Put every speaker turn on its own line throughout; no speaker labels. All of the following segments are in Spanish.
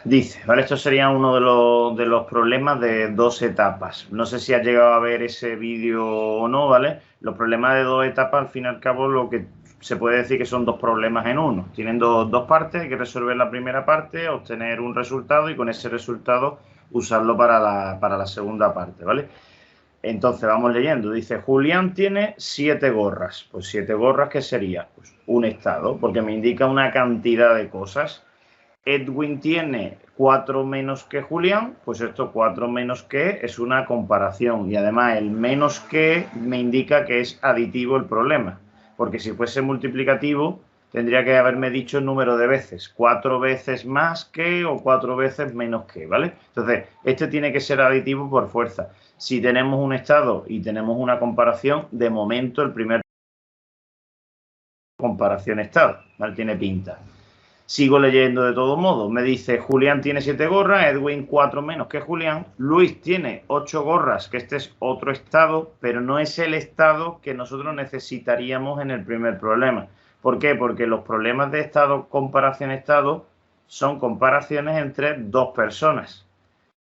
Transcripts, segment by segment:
Dice, ¿vale? Esto sería uno de los problemas de dos etapas. No sé si has llegado a ver ese vídeo o no, ¿vale? Los problemas de dos etapas, al fin y al cabo, lo que se puede decir que son dos problemas en uno. Tienen dos partes, hay que resolver la primera parte, obtener un resultado y con ese resultado usarlo para la segunda parte, ¿vale? Entonces vamos leyendo. Dice, Julián tiene 7 gorras. Pues 7 gorras, ¿qué sería? Pues un estado, porque me indica una cantidad de cosas. Edwin tiene 4 menos que Julián, pues esto 4 menos que es una comparación. Y además el menos que me indica que es aditivo el problema. Porque si fuese multiplicativo, tendría que haberme dicho el número de veces. 4 veces más que o 4 veces menos que, ¿vale? Entonces, este tiene que ser aditivo por fuerza. Si tenemos un estado y tenemos una comparación, de momento el primer comparación estado, ¿vale? Tiene pinta. Sigo leyendo de todos modos. Me dice, Julián tiene 7 gorras, Edwin 4 menos que Julián. Luis tiene 8 gorras, que este es otro estado, pero no es el estado que nosotros necesitaríamos en el primer problema. ¿Por qué? Porque los problemas de estado, comparación estado, son comparaciones entre dos personas.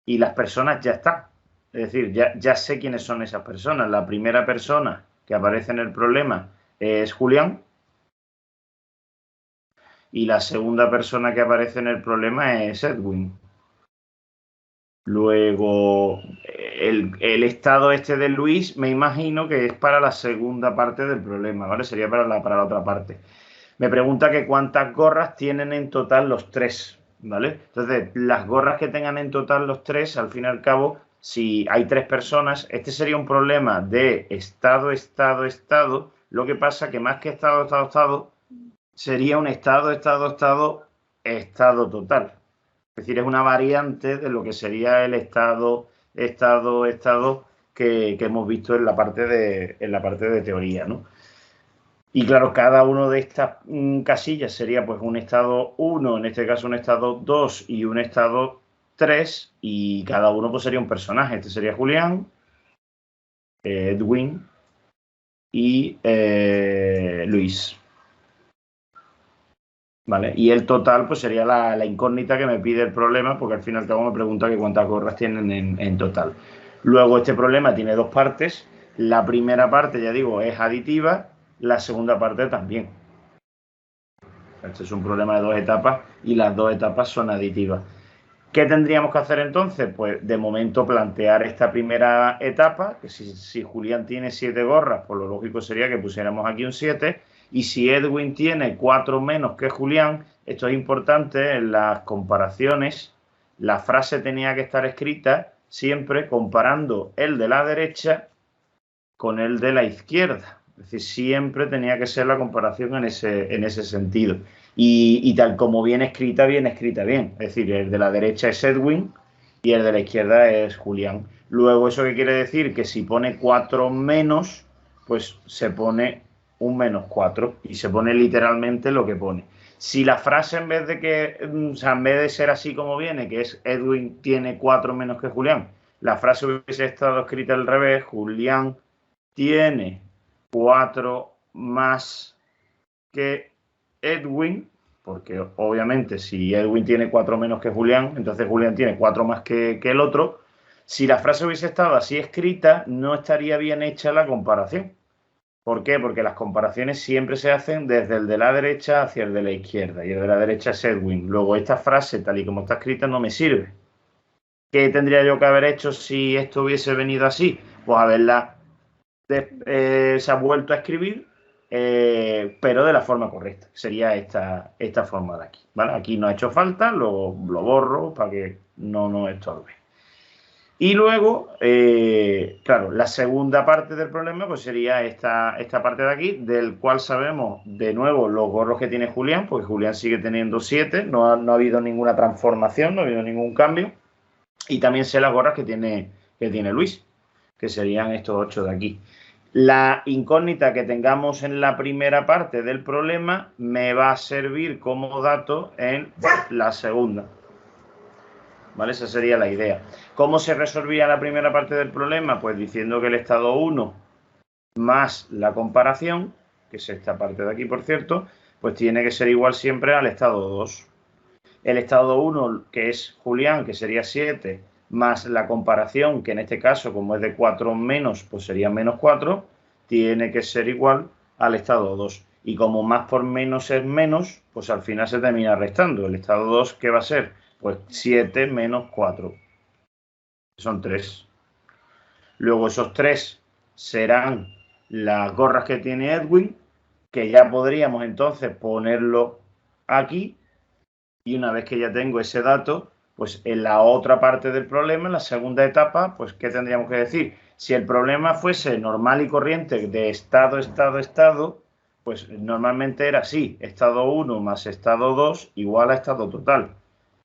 Y las personas ya están. Es decir, ya sé quiénes son esas personas. La primera persona que aparece en el problema es Julián. Y la segunda persona que aparece en el problema es Edwin. Luego, el estado este de Luis, me imagino que es para la segunda parte del problema, ¿vale? Sería para la otra parte. Me pregunta que cuántas gorras tienen en total los tres, ¿vale? Entonces, las gorras que tengan en total los tres, al fin y al cabo, si hay 3 personas, este sería un problema de estado, estado, estado. Lo que pasa que más que estado, estado, estado, sería un estado, estado, estado, estado total. Es decir, es una variante de lo que sería el estado, estado, estado que hemos visto en la parte de teoría, ¿no? Y claro, cada uno de estas casillas sería pues un estado 1, en este caso un estado 2 y un estado 3, y cada uno pues sería un personaje. Este sería Julián, Edwin y Luis. ¿Vale? Y el total pues sería la incógnita que me pide el problema, porque al fin y al cabo me pregunta que cuántas gorras tienen en total. Luego este problema tiene dos partes. La primera parte, ya digo, es aditiva, la segunda parte también. Este es un problema de dos etapas y las dos etapas son aditivas. ¿Qué tendríamos que hacer entonces? Pues de momento plantear esta primera etapa, que si Julián tiene 7 gorras, pues lo lógico sería que pusiéramos aquí un 7, y si Edwin tiene 4 menos que Julián, esto es importante, en las comparaciones, la frase tenía que estar escrita siempre comparando el de la derecha con el de la izquierda. Es decir, siempre tenía que ser la comparación en ese sentido. Y tal como viene escrita bien. Es decir, el de la derecha es Edwin y el de la izquierda es Julián. Luego, ¿eso qué quiere decir? Que si pone 4 menos, pues se pone un menos 4 y se pone literalmente lo que pone. Si la frase en vez de ser así como viene, que es Edwin tiene 4 menos que Julián, la frase hubiese estado escrita al revés, Julián tiene 4 más que Edwin, porque obviamente si Edwin tiene 4 menos que Julián, entonces Julián tiene 4 más que el otro. Si la frase hubiese estado así escrita, no estaría bien hecha la comparación. ¿Por qué? Porque las comparaciones siempre se hacen desde el de la derecha hacia el de la izquierda, y el de la derecha es Edwin. Luego esta frase, tal y como está escrita, no me sirve. ¿Qué tendría yo que haber hecho si esto hubiese venido así? Pues haberla se ha vuelto a escribir, pero de la forma correcta. Sería esta forma de aquí, ¿vale? Aquí no ha hecho falta, lo borro para que no nos estorbe. Y luego, claro, la segunda parte del problema pues sería esta parte de aquí, del cual sabemos de nuevo los gorros que tiene Julián, porque Julián sigue teniendo 7, no ha habido ninguna transformación, no ha habido ningún cambio. Y también sé las gorras que tiene Luis, que serían estos 8 de aquí. La incógnita que tengamos en la primera parte del problema me va a servir como dato en la segunda. ¿Vale? Esa sería la idea. ¿Cómo se resolvía la primera parte del problema? Pues diciendo que el estado 1 más la comparación, que es esta parte de aquí, por cierto, pues tiene que ser igual siempre al estado 2. el estado 1, que es Julián, que sería 7, más la comparación, que en este caso, como es de 4 menos, pues sería menos 4, tiene que ser igual al estado 2. Y como más por menos es menos, pues al final se termina restando. El estado 2, ¿qué va a ser? Pues 7 menos 4. Son 3. Luego esos 3 serán las gorras que tiene Edwin, que ya podríamos entonces ponerlo aquí. Y una vez que ya tengo ese dato, pues en la otra parte del problema, en la segunda etapa, pues ¿qué tendríamos que decir? Si el problema fuese normal y corriente de estado, estado, estado, pues normalmente era así, estado 1 más estado 2 igual a estado total.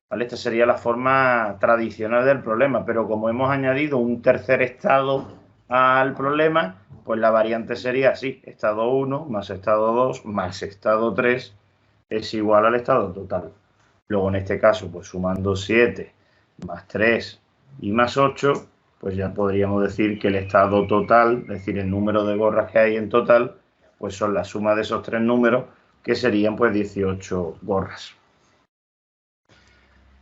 ¿Vale? Esta sería la forma tradicional del problema, pero como hemos añadido un tercer estado al problema, pues la variante sería así, estado 1 más estado 2 más estado 3 es igual al estado total. Luego en este caso, pues sumando 7 más 3 y más 8, pues ya podríamos decir que el estado total, es decir, el número de gorras que hay en total, pues son la suma de esos tres números, que serían pues 18 gorras.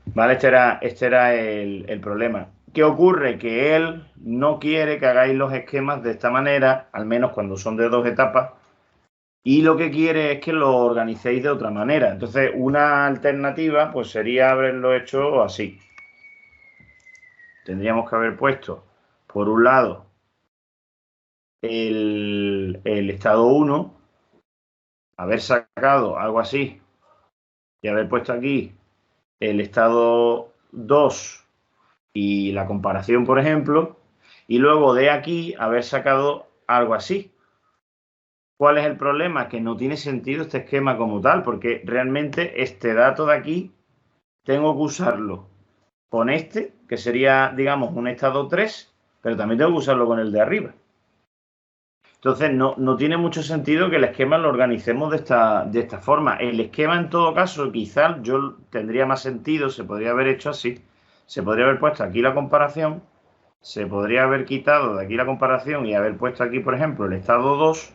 ¿Vale? Este era el problema. ¿Qué ocurre? Que él no quiere que hagáis los esquemas de esta manera, al menos cuando son de 2 etapas, y lo que quiere es que lo organicéis de otra manera. Entonces, una alternativa pues sería haberlo hecho así. Tendríamos que haber puesto, por un lado, el estado 1, haber sacado algo así, y haber puesto aquí el estado 2 y la comparación, por ejemplo, y luego de aquí haber sacado algo así. ¿Cuál es el problema? Que no tiene sentido este esquema como tal, porque realmente este dato de aquí tengo que usarlo con este, que sería, digamos, un estado 3, pero también tengo que usarlo con el de arriba. Entonces, no tiene mucho sentido que el esquema lo organicemos de esta forma. El esquema, en todo caso, quizás yo tendría más sentido, se podría haber hecho así. Se podría haber puesto aquí la comparación, se podría haber quitado de aquí la comparación y haber puesto aquí, por ejemplo, el estado 2,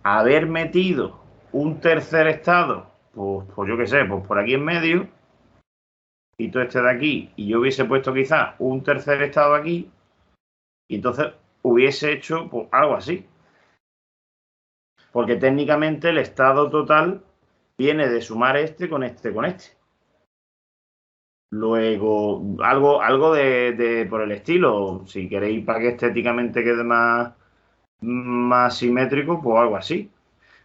haber metido un tercer estado, pues yo qué sé, pues por aquí en medio, quito este de aquí y yo hubiese puesto quizás un tercer estado aquí y entonces hubiese hecho pues, algo así. Porque técnicamente el estado total viene de sumar este con este con este. Luego, algo por el estilo. Si queréis para que estéticamente quede más simétrico, pues algo así.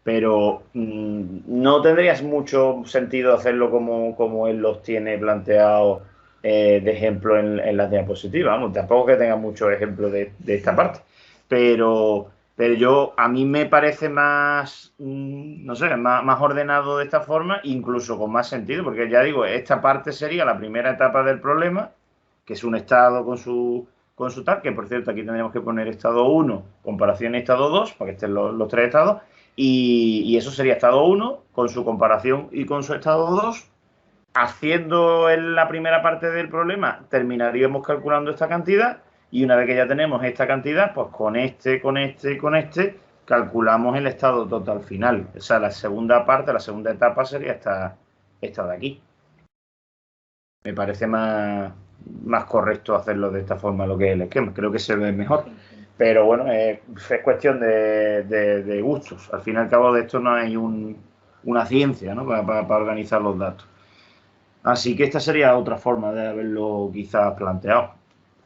Pero no tendrías mucho sentido hacerlo como él los tiene planteado de ejemplo en las diapositivas. Vamos, tampoco que tenga muchos ejemplos de esta parte. Pero a mí me parece más, no sé, más ordenado de esta forma, incluso con más sentido, porque ya digo, esta parte sería la primera etapa del problema, que es un estado con su tal, que por cierto aquí tendríamos que poner estado 1, comparación y estado 2, para que estén los tres estados, y eso sería estado 1 con su comparación y con su estado 2. Haciendo en la primera parte del problema, terminaríamos calculando esta cantidad y una vez que ya tenemos esta cantidad, pues con este, calculamos el estado total final. O sea, la segunda parte, la segunda etapa sería esta de aquí. Me parece más correcto hacerlo de esta forma lo que es el esquema. Creo que se ve mejor. Pero bueno, es cuestión de gustos. Al fin y al cabo de esto no hay una ciencia, ¿no? para organizar los datos. Así que esta sería otra forma de haberlo quizás planteado.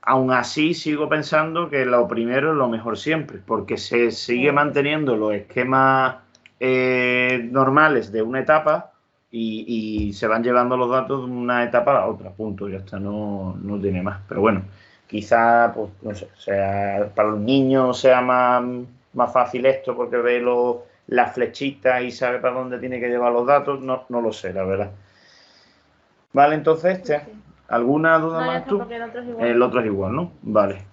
Aún así, sigo pensando que lo primero es lo mejor siempre, porque se sigue manteniendo los esquemas normales de una etapa y se van llevando los datos de una etapa a la otra. Punto, ya está, no tiene más. Pero bueno, quizás, pues, no sé, sea, para los niños sea más fácil esto porque ve las flechitas y sabe para dónde tiene que llevar los datos. No lo sé, la verdad. Vale, entonces, ¿alguna duda más tú? El otro es igual, ¿no? Vale.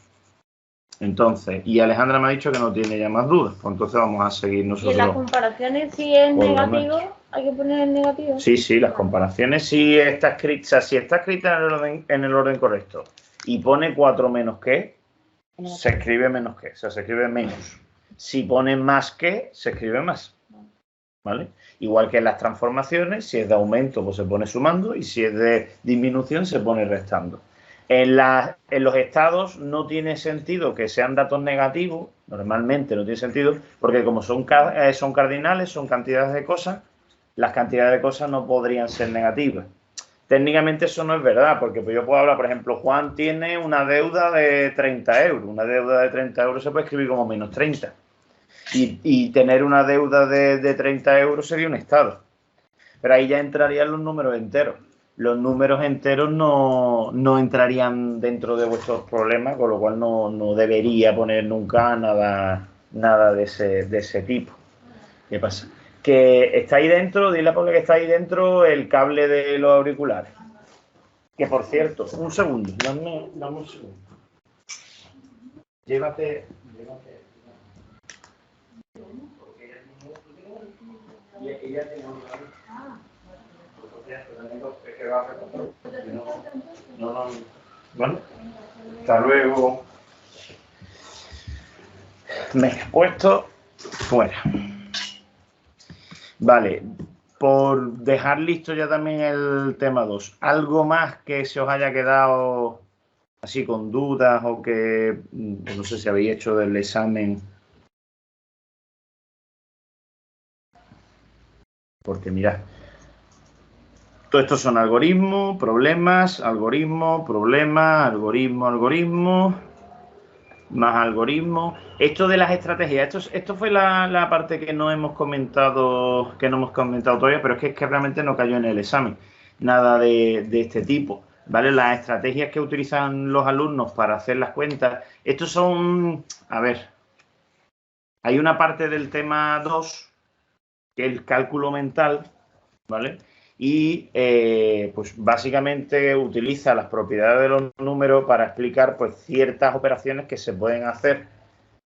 Entonces, y Alejandra me ha dicho que no tiene ya más dudas, pues entonces vamos a seguir nosotros.
¿Y en las comparaciones si es negativo? ¿Hay que poner el negativo?
Sí, las comparaciones si está escrita en el orden correcto y pone 4 menos que, se escribe menos que, o sea, se escribe menos. Si pone más que, se escribe más. ¿vale? Igual que en las transformaciones, si es de aumento, pues se pone sumando, y si es de disminución, se pone restando. En los estados no tiene sentido que sean datos negativos, normalmente no tiene sentido, porque como son cardinales, son cantidades de cosas, las cantidades de cosas no podrían ser negativas. Técnicamente eso no es verdad, porque pues yo puedo hablar, por ejemplo, Juan tiene una deuda de 30 euros. Una deuda de 30 euros se puede escribir como menos 30. Y tener una deuda de 30 euros sería un estado. Pero ahí ya entrarían los números enteros. Los números enteros no entrarían dentro de vuestros problemas, con lo cual no debería poner nunca nada de ese tipo. ¿Qué pasa? Que está ahí dentro, dile a Paula que está ahí dentro el cable de los auriculares. Que por cierto, un segundo, dame un segundo. Llévate. Y ella tiene un bueno, hasta luego. Me he puesto fuera. Vale, por dejar listo ya también el tema 2. ¿Algo más que se os haya quedado así con dudas o que no sé si habéis hecho del examen? Porque mirad, todo esto son algoritmos, problemas, algoritmos, problemas, algoritmos, más algoritmos. Esto de las estrategias, esto fue la parte que no hemos comentado, todavía, pero es que realmente no cayó en el examen. Nada de este tipo, ¿vale? Las estrategias que utilizan los alumnos para hacer las cuentas, estos son, a ver, hay una parte del tema 2, que es el cálculo mental, ¿vale? Y pues básicamente utiliza las propiedades de los números para explicar pues ciertas operaciones que se pueden hacer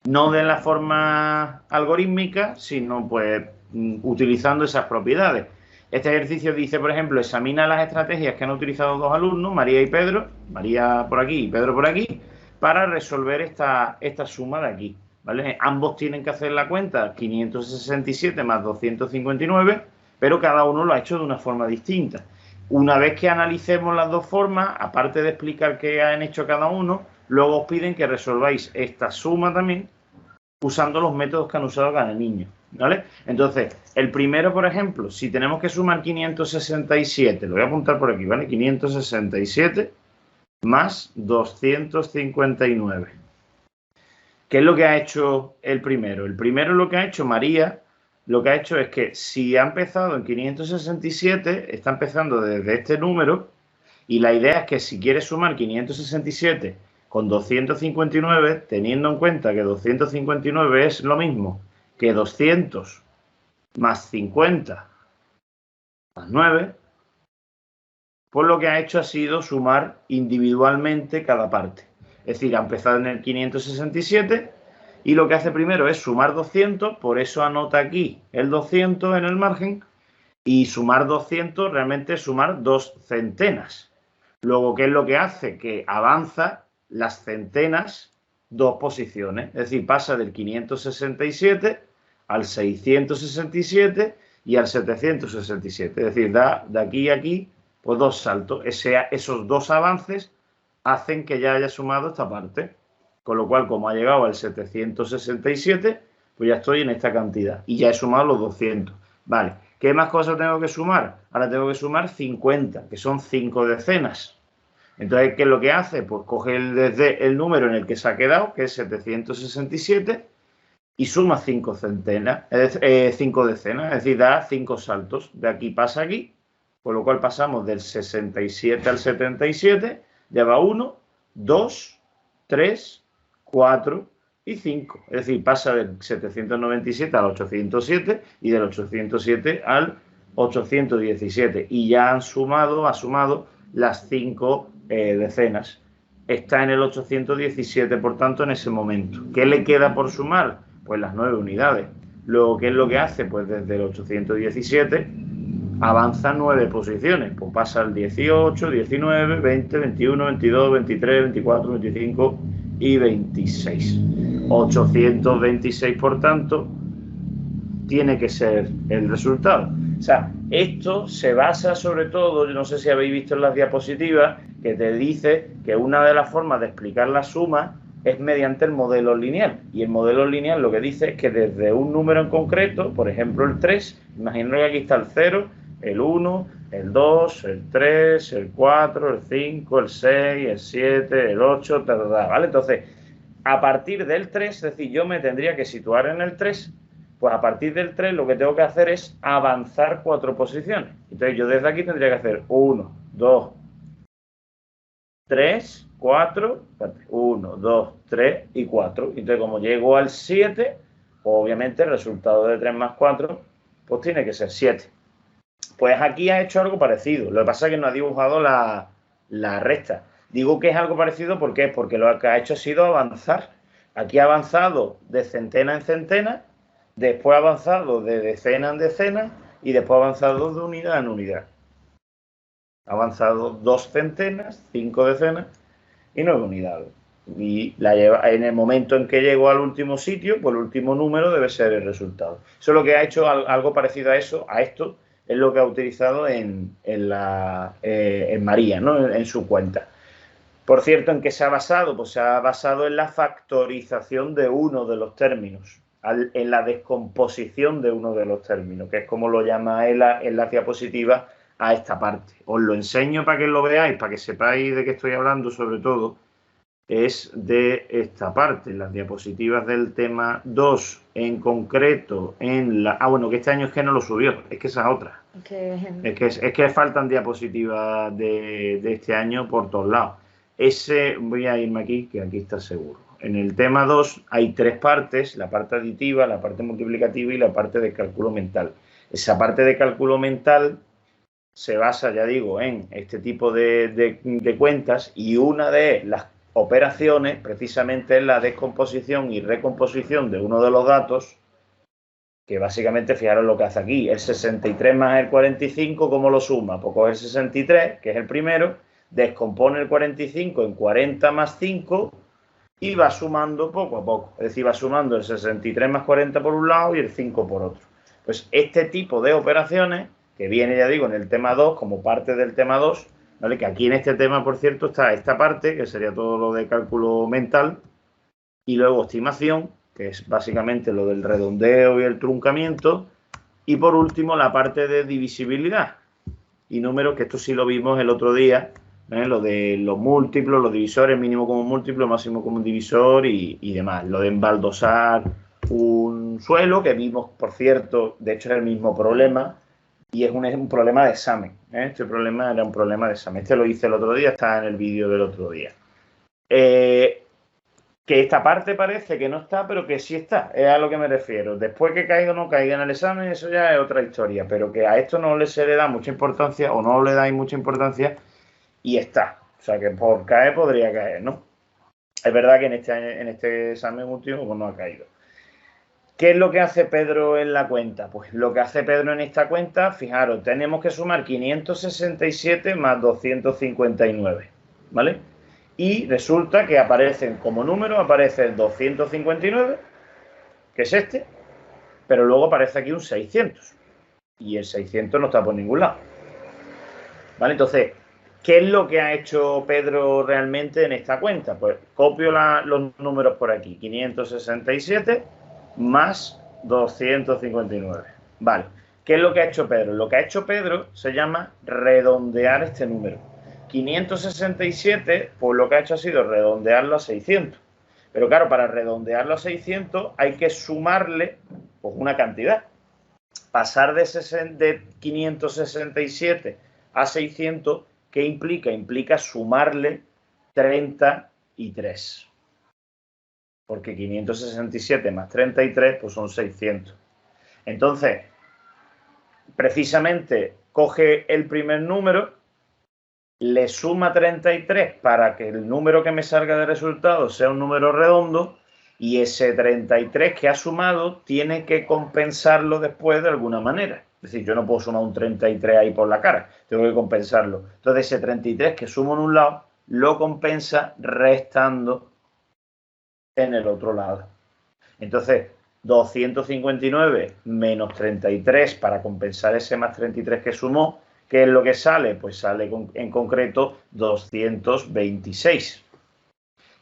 no de la forma algorítmica, sino pues utilizando esas propiedades. Este ejercicio dice, por ejemplo, examina las estrategias que han utilizado dos alumnos, María y Pedro, María por aquí y Pedro por aquí, para resolver esta suma de aquí, ¿vale? Ambos tienen que hacer la cuenta 567 más 259, pero cada uno lo ha hecho de una forma distinta. Una vez que analicemos las dos formas, aparte de explicar qué han hecho cada uno, luego os piden que resolváis esta suma también usando los métodos que han usado cada niño, ¿vale? Entonces, el primero, por ejemplo, si tenemos que sumar 567, lo voy a apuntar por aquí, ¿vale? 567 más 259. ¿Qué es lo que ha hecho el primero? El primero lo que ha hecho María, lo que ha hecho es que si ha empezado en 567, está empezando desde este número, y la idea es que si quieres sumar 567 con 259, teniendo en cuenta que 259 es lo mismo que 200 más 50 más 9, pues lo que ha hecho ha sido sumar individualmente cada parte. Es decir, ha empezado en el 567 y lo que hace primero es sumar 200, por eso anota aquí el 200 en el margen, y sumar 200 realmente es sumar dos centenas. Luego, ¿qué es lo que hace? Que avanza las centenas dos posiciones. Es decir, pasa del 567 al 667 y al 767. Es decir, da de aquí a aquí pues dos saltos. Esos dos avances hacen que ya haya sumado esta parte. Con lo cual, como ha llegado al 767, pues ya estoy en esta cantidad. Y ya he sumado los 200. Vale. ¿Qué más cosas tengo que sumar? Ahora tengo que sumar 50, que son 5 decenas. Entonces, ¿qué es lo que hace? Pues coge desde el número en el que se ha quedado, que es 767, y suma 5 decenas, es decir, da 5 saltos. De aquí pasa aquí, por lo cual pasamos del 67 al 77, ya va 1, 2, 3, 4 y 5. Es decir, pasa del 797 al 807 y del 807 al 817. Y ya ha sumado las 5 decenas. Está en el 817, por tanto, en ese momento. ¿Qué le queda por sumar? Pues las 9 unidades. Luego, ¿qué es lo que hace? Pues desde el 817 avanza 9 posiciones. Pues pasa al 18, 19, 20, 21, 22, 23, 24, 25 y 26. 826, por tanto, tiene que ser el resultado. O sea, esto se basa sobre todo, yo no sé si habéis visto en las diapositivas, que te dice que una de las formas de explicar la suma es mediante el modelo lineal. Y el modelo lineal lo que dice es que desde un número en concreto, por ejemplo el 3, imagino que aquí está el 0, el 1, el 2, el 3, el 4, el 5, el 6, el 7, el 8, ¿vale? Entonces, a partir del 3, es decir, yo me tendría que situar en el 3, pues a partir del 3 lo que tengo que hacer es avanzar 4 posiciones. Entonces yo desde aquí tendría que hacer 1, 2, 3, 4, 1, 2, 3 y 4. Entonces como llego al 7, pues obviamente el resultado de 3 más 4, pues tiene que ser 7. Pues aquí ha hecho algo parecido. Lo que pasa es que no ha dibujado la recta. Digo que es algo parecido ¿por qué? Porque lo que ha hecho ha sido avanzar. Aquí ha avanzado de centena en centena, después ha avanzado de decena en decena y después ha avanzado de unidad en unidad. Ha avanzado 2 centenas, 5 decenas y 9 unidades. Y en el momento en que llego al último sitio, pues el último número debe ser el resultado. Eso es lo que ha hecho algo parecido a eso, a esto, es lo que ha utilizado en María, ¿no? En su cuenta. Por cierto, ¿en qué se ha basado? Pues se ha basado en la factorización de uno de los términos, en la descomposición de uno de los términos, que es como lo llama él en la diapositiva a esta parte. Os lo enseño para que lo veáis, para que sepáis de qué estoy hablando sobre todo. Es de esta parte, las diapositivas del tema 2 en concreto, en la... Ah, bueno, que este año es que no lo subió, es que esa es otra. Es que faltan diapositivas de este año por todos lados. Voy a irme aquí, que aquí está seguro. En el tema 2 hay 3 partes, la parte aditiva, la parte multiplicativa y la parte de cálculo mental. Esa parte de cálculo mental se basa, ya digo, en este tipo de cuentas y una de las operaciones precisamente es la descomposición y recomposición de uno de los datos, que básicamente, fijaros lo que hace aquí, el 63 más el 45, ¿cómo lo suma? Pues coge el 63, que es el primero, descompone el 45 en 40 más 5 y va sumando poco a poco. Es decir, va sumando el 63 más 40 por un lado y el 5 por otro. Pues este tipo de operaciones, que viene, ya digo, en el tema 2, como parte del tema 2, ¿vale? Que aquí en este tema, por cierto, está esta parte, que sería todo lo de cálculo mental, y luego estimación, que es básicamente lo del redondeo y el truncamiento, y por último la parte de divisibilidad y números, que esto sí lo vimos el otro día, lo de los múltiplos, los divisores, mínimo como múltiplo, máximo como divisor y demás, lo de embaldosar un suelo, que vimos, por cierto, de hecho es el mismo problema, y es un problema de examen. Este problema era un problema de examen. Este lo hice el otro día, está en el vídeo del otro día. Que esta parte parece que no está, pero que sí está, es a lo que me refiero. Después que caiga o no caiga en el examen, eso ya es otra historia, pero que a esto no se le da mucha importancia o no le dais mucha importancia y está. O sea, que por caer podría caer, ¿no? Es verdad que en este examen último pues no ha caído. ¿Qué es lo que hace Pedro en la cuenta? Pues lo que hace Pedro en esta cuenta, fijaros, tenemos que sumar 567 más 259, ¿vale? Y resulta que aparecen como número, aparece el 259, que es este, pero luego aparece aquí un 600. Y el 600 no está por ningún lado. ¿Vale? Entonces, ¿qué es lo que ha hecho Pedro realmente en esta cuenta? Pues copio los números por aquí. 567 más 259. Vale. ¿Qué es lo que ha hecho Pedro? Lo que ha hecho Pedro se llama redondear este número. 567, pues lo que ha hecho ha sido redondearlo a 600. Pero claro, para redondearlo a 600 hay que sumarle pues, una cantidad. Pasar de 567 a 600, ¿qué implica? Implica sumarle 33. Porque 567 más 33 pues son 600. Entonces, precisamente coge el primer número, le suma 33 para que el número que me salga de resultado sea un número redondo y ese 33 que ha sumado tiene que compensarlo después de alguna manera. Es decir, yo no puedo sumar un 33 ahí por la cara, tengo que compensarlo. Entonces ese 33 que sumo en un lado lo compensa restando en el otro lado. Entonces, 259 menos 33 para compensar ese más 33 que sumó. ¿Qué es lo que sale? Pues sale en concreto 226.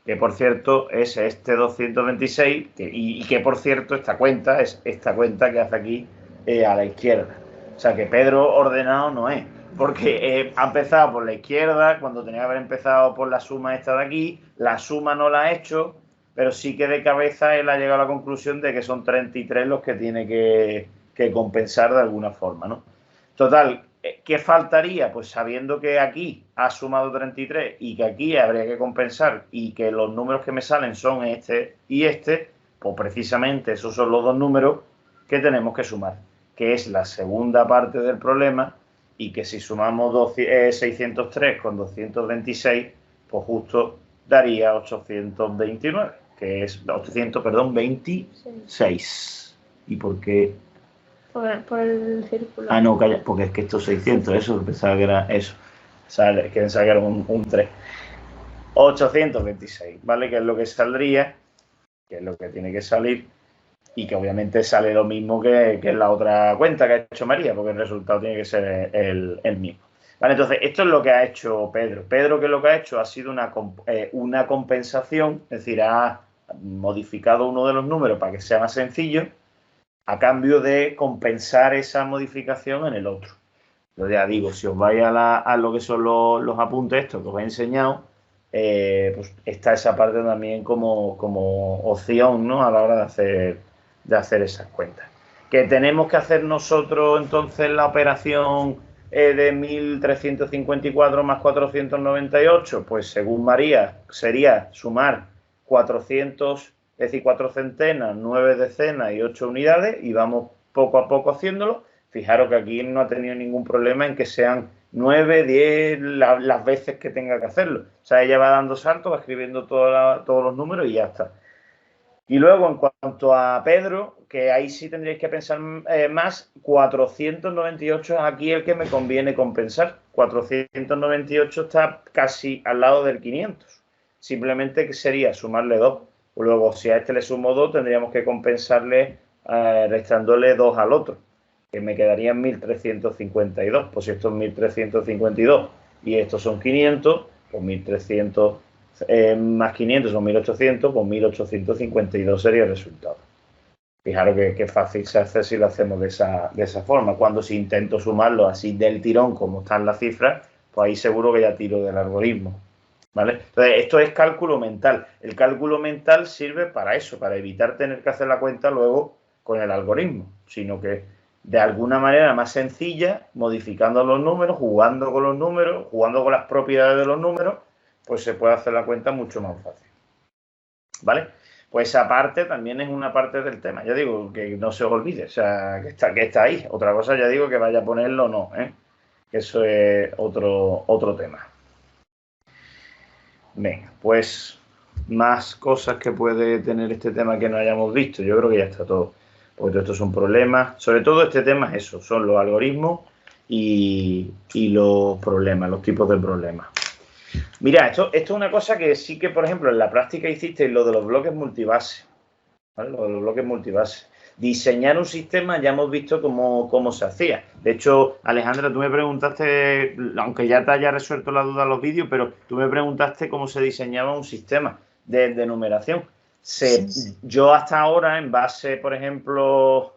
Que por cierto es este 226 y que por cierto esta cuenta es esta cuenta que hace aquí a la izquierda. O sea que Pedro ordenado no es, porque ha empezado por la izquierda cuando tenía que haber empezado por la suma esta de aquí, la suma no la ha hecho, pero sí que de cabeza él ha llegado a la conclusión de que son 33 los que tiene que compensar de alguna forma, ¿no? Total, ¿qué faltaría? Pues sabiendo que aquí ha sumado 33 y que aquí habría que compensar y que los números que me salen son este y este, pues precisamente esos son los dos números que tenemos que sumar, que es la segunda parte del problema y que si sumamos 603 con 226, pues justo daría 829, que es 826. ¿Y por qué?
Por el círculo.
Ah, no, calla, porque es que estos 600, eso, pensaba que era eso. Sale, que pensaba que era un 3. 826, ¿vale? Que es lo que saldría, que es lo que tiene que salir, y que obviamente sale lo mismo que en la otra cuenta que ha hecho María, porque el resultado tiene que ser el mismo. Vale, entonces, esto es lo que ha hecho Pedro. Pedro, que lo que ha hecho ha sido una compensación, es decir, ha modificado uno de los números para que sea más sencillo, a cambio de compensar esa modificación en el otro. Yo ya digo, si os vais a lo que son los apuntes estos que os he enseñado, pues está esa parte también como opción, ¿no? A la hora de hacer esas cuentas. ¿Que tenemos que hacer nosotros entonces la operación de 1.354 más 498? Pues según María sería sumar 400, es decir, 4 centenas, 9 decenas y 8 unidades, y vamos poco a poco haciéndolo. Fijaros que aquí no ha tenido ningún problema en que sean 9, 10, las veces que tenga que hacerlo. O sea, ella va dando saltos, va escribiendo todos los números y ya está. Y luego, en cuanto a Pedro, que ahí sí tendríais que pensar más, 498 es aquí el que me conviene compensar. 498 está casi al lado del 500. Simplemente que sería sumarle 2. Luego, si a este le sumo 2, tendríamos que compensarle restándole 2 al otro, que me quedarían 1.352. Pues si esto es 1.352 y estos son 500, pues 1.300 más 500 son 1.800, pues 1.852 sería el resultado. Fijaros que fácil se hace si lo hacemos de esa forma. Cuando si intento sumarlo así del tirón, como están las cifras, pues ahí seguro que ya tiro del algoritmo, ¿vale? Entonces, esto es cálculo mental. El cálculo mental sirve para eso, para evitar tener que hacer la cuenta luego con el algoritmo, sino que de alguna manera más sencilla, modificando los números, jugando con los números, jugando con las propiedades de los números, pues se puede hacer la cuenta mucho más fácil, ¿vale? Pues esa parte también es una parte del tema. Ya digo, que no se os olvide, o sea, que está ahí. Otra cosa, ya digo, que vaya a ponerlo o no, ¿eh? Que eso es otro tema. Venga, pues más cosas que puede tener este tema que no hayamos visto. Yo creo que ya está todo. Porque todo esto son problemas. Sobre todo este tema es eso, son los algoritmos y los problemas, los tipos de problemas. Mira, esto es una cosa que sí que, por ejemplo, en la práctica hicisteis lo de los bloques multibase, ¿vale? Lo de los bloques multibase. Diseñar un sistema ya hemos visto cómo se hacía. De hecho, Alejandra, tú me preguntaste, aunque ya te haya resuelto la duda en los vídeos, pero tú me preguntaste cómo se diseñaba un sistema de numeración. Yo hasta ahora, en base, por ejemplo,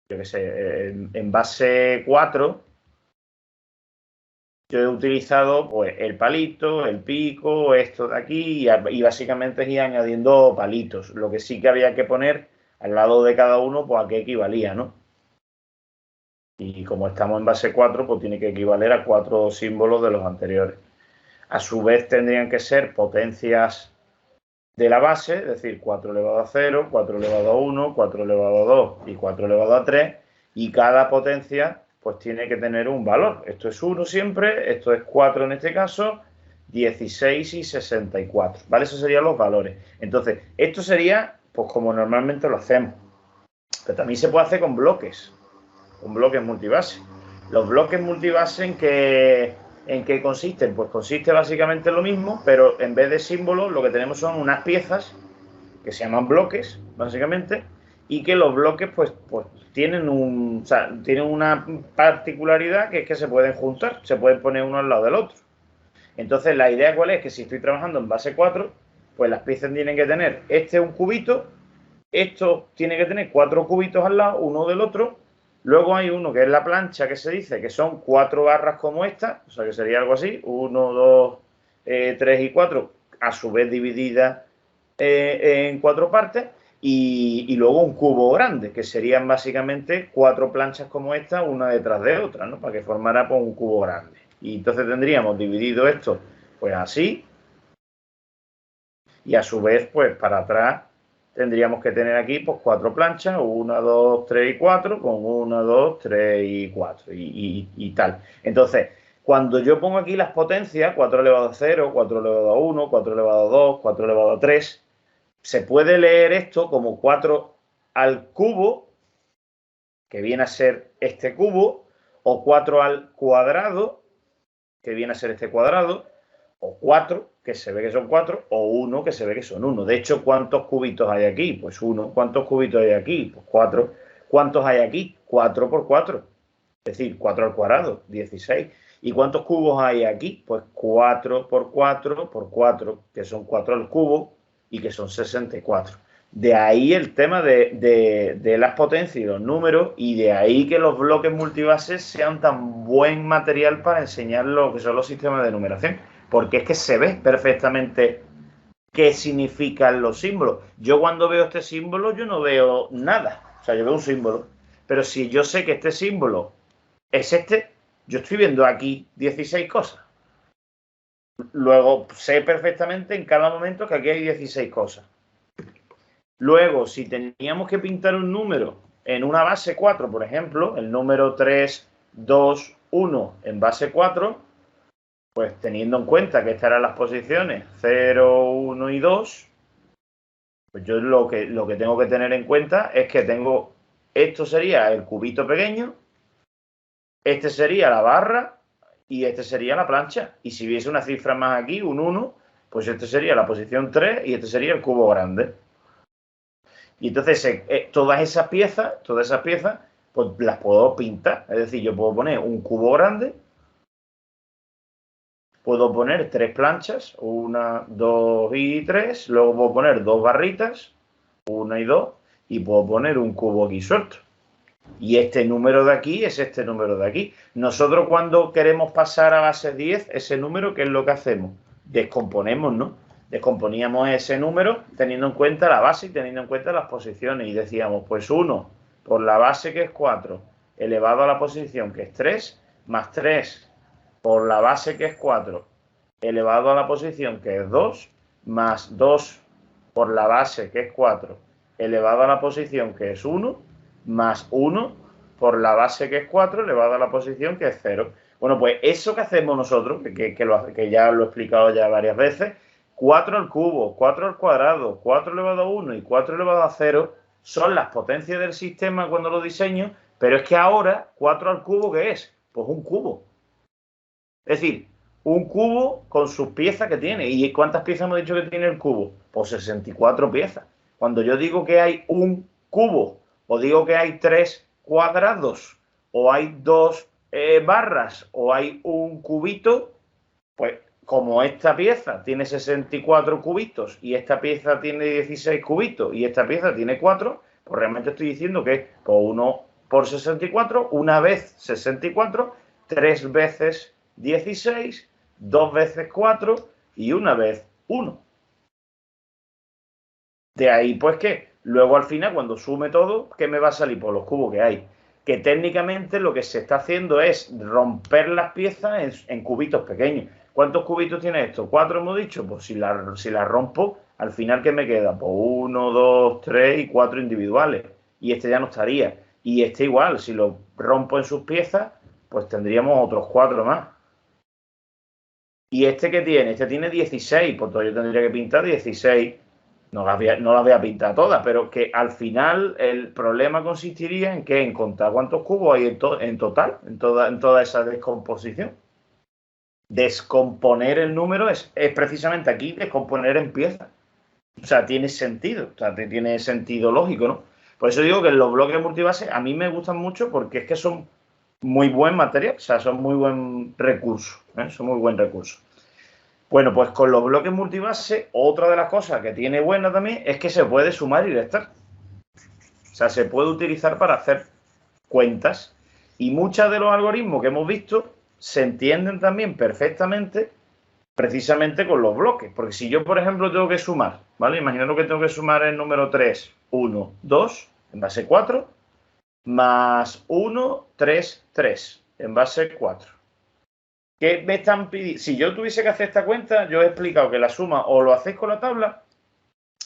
yo qué sé, en base 4, yo he utilizado pues el palito, el pico, esto de aquí y básicamente ir añadiendo palitos. Lo que sí que había que poner al lado de cada uno, pues a qué equivalía, ¿no? Y como estamos en base 4, pues tiene que equivaler a 4 símbolos de los anteriores. A su vez tendrían que ser potencias de la base, es decir, 4 elevado a 0, 4 elevado a 1, 4 elevado a 2 y 4 elevado a 3. Y cada potencia pues tiene que tener un valor. Esto es 1 siempre, esto es 4 en este caso, 16 y 64. ¿Vale? Esos serían los valores. Entonces, esto sería pues como normalmente lo hacemos. Pero también se puede hacer con bloques multibase. Los bloques multibase ¿en qué consisten? Pues consiste básicamente en lo mismo, pero en vez de símbolos lo que tenemos son unas piezas que se llaman bloques básicamente, y que los bloques pues tienen tienen una particularidad, que es que se pueden juntar, se pueden poner uno al lado del otro. Entonces, la idea cuál es, que si estoy trabajando en base 4, pues las piezas tienen que tener un cubito, esto tiene que tener 4 cubitos al lado, uno del otro. Luego hay uno que es la plancha, que se dice que son 4 barras como esta, o sea que sería algo así, 1, 2, 3 y 4, a su vez divididas en 4 partes, y luego un cubo grande, que serían básicamente 4 planchas como esta, una detrás de otra, ¿no? Para que formara pues, un cubo grande. Y entonces tendríamos dividido esto pues así, y a su vez pues para atrás tendríamos que tener aquí pues 4 planchas, 1, 2, 3 y 4, con 1, 2, 3 y 4 y tal. Entonces, cuando yo pongo aquí las potencias, 4 elevado a 0, 4 elevado a 1, 4 elevado a 2, 4 elevado a 3, se puede leer esto como 4 al cubo, que viene a ser este cubo, o 4 al cuadrado, que viene a ser este cuadrado, o 4, que se ve que son 4, o 1, que se ve que son 1. De hecho, ¿cuántos cubitos hay aquí? Pues 1. ¿Cuántos cubitos hay aquí? Pues 4. ¿Cuántos hay aquí? 4 por 4. Es decir, 4 al cuadrado, 16. ¿Y cuántos cubos hay aquí? Pues 4 por 4 por 4, que son 4 al cubo y que son 64. De ahí el tema de las potencias y los números, y de ahí que los bloques multibases sean tan buen material para enseñar lo que son los sistemas de numeración, porque es que se ve perfectamente qué significan los símbolos. Yo cuando veo este símbolo, yo no veo nada, o sea, yo veo un símbolo, pero si yo sé que este símbolo es este, yo estoy viendo aquí 16 cosas. Luego sé perfectamente en cada momento que aquí hay 16 cosas. Luego, si teníamos que pintar un número en una base 4, por ejemplo, el número 3, 2, 1 en base 4, pues teniendo en cuenta que estas eran las posiciones 0, 1 y 2, pues yo lo que tengo que tener en cuenta es que tengo, esto sería el cubito pequeño, este sería la barra y este sería la plancha. Y si hubiese una cifra más aquí, un 1, pues este sería la posición 3 y este sería el cubo grande. Y entonces todas esas piezas, pues las puedo pintar. Es decir, yo puedo poner un cubo grande, puedo poner 3 planchas, 1, 2 y 3, luego puedo poner 2 barritas, 1 y 2, y puedo poner un cubo aquí suelto. Y este número de aquí es este número de aquí. Nosotros cuando queremos pasar a base 10, ese número, ¿qué es lo que hacemos? Descomponemos, ¿no? Descomponíamos ese número teniendo en cuenta la base y teniendo en cuenta las posiciones. Y decíamos, pues 1 por la base, que es 4, elevado a la posición, que es 3, más 3 por la base, que es 4, elevado a la posición, que es 2, más 2 por la base, que es 4, elevado a la posición, que es 1, más 1 por la base, que es 4, elevado a la posición, que es 0. Bueno, pues eso que hacemos nosotros, que ya lo he explicado ya varias veces, 4 al cubo, 4 al cuadrado, 4 elevado a 1 y 4 elevado a 0 son las potencias del sistema cuando lo diseño, pero es que ahora 4 al cubo, ¿qué es? Pues un cubo. Es decir, un cubo con sus piezas que tiene. ¿Y cuántas piezas hemos dicho que tiene el cubo? Pues 64 piezas. Cuando yo digo que hay un cubo, o digo que hay 3 cuadrados, o hay 2 barras, o hay un cubito, pues como esta pieza tiene 64 cubitos y esta pieza tiene 16 cubitos y esta pieza tiene 4, pues realmente estoy diciendo que por 1 por 64, una vez 64, 3 veces 16, 2 veces 4 y una vez 1. De ahí, pues que luego al final, cuando sume todo, ¿qué me va a salir? Por los cubos que hay. Que técnicamente lo que se está haciendo es romper las piezas en cubitos pequeños. ¿Cuántos cubitos tiene esto? 4 hemos dicho. Pues si la rompo, al final, ¿qué me queda? Pues 1, 2, 3 y 4 individuales. Y este ya no estaría. Y este igual, si lo rompo en sus piezas, pues tendríamos otros 4 más. ¿Y este qué tiene? Este tiene 16, pues yo tendría que pintar 16. No las voy a pintar todas, pero que al final el problema consistiría en que en contar cuántos cubos hay en total, en toda esa descomposición. Descomponer el número es precisamente aquí descomponer en piezas. O sea, tiene sentido, o sea, tiene sentido lógico, ¿no? Por eso digo que los bloques multibase a mí me gustan mucho porque es que son muy buen material, o sea, son muy buen recurso, ¿eh? Son muy buen recurso. Bueno, pues con los bloques multibase, otra de las cosas que tiene buena también es que se puede sumar y restar. O sea, se puede utilizar para hacer cuentas. Y muchos de los algoritmos que hemos visto se entienden también perfectamente precisamente con los bloques. Porque si yo, por ejemplo, tengo que sumar, ¿vale? Imaginaros que tengo que sumar el número 3, 1, 2, en base 4, más 1, 3, 3, en base 4. ¿Qué me están pidiendo? Si yo tuviese que hacer esta cuenta, yo he explicado que la suma o lo hacéis con la tabla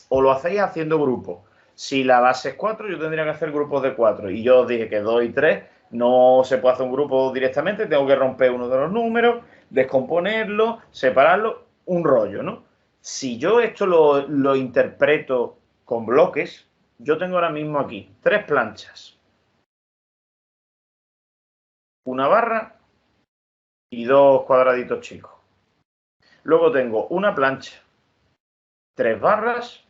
o lo hacéis haciendo grupos. Si la base es 4, yo tendría que hacer grupos de 4. Y yo os dije que 2 y 3 no se puede hacer un grupo directamente, tengo que romper uno de los números, descomponerlo, separarlo, un rollo, ¿no? Si yo esto lo interpreto con bloques, yo tengo ahora mismo aquí 3 planchas, una barra y 2 cuadraditos chicos. Luego tengo una plancha, 3 barras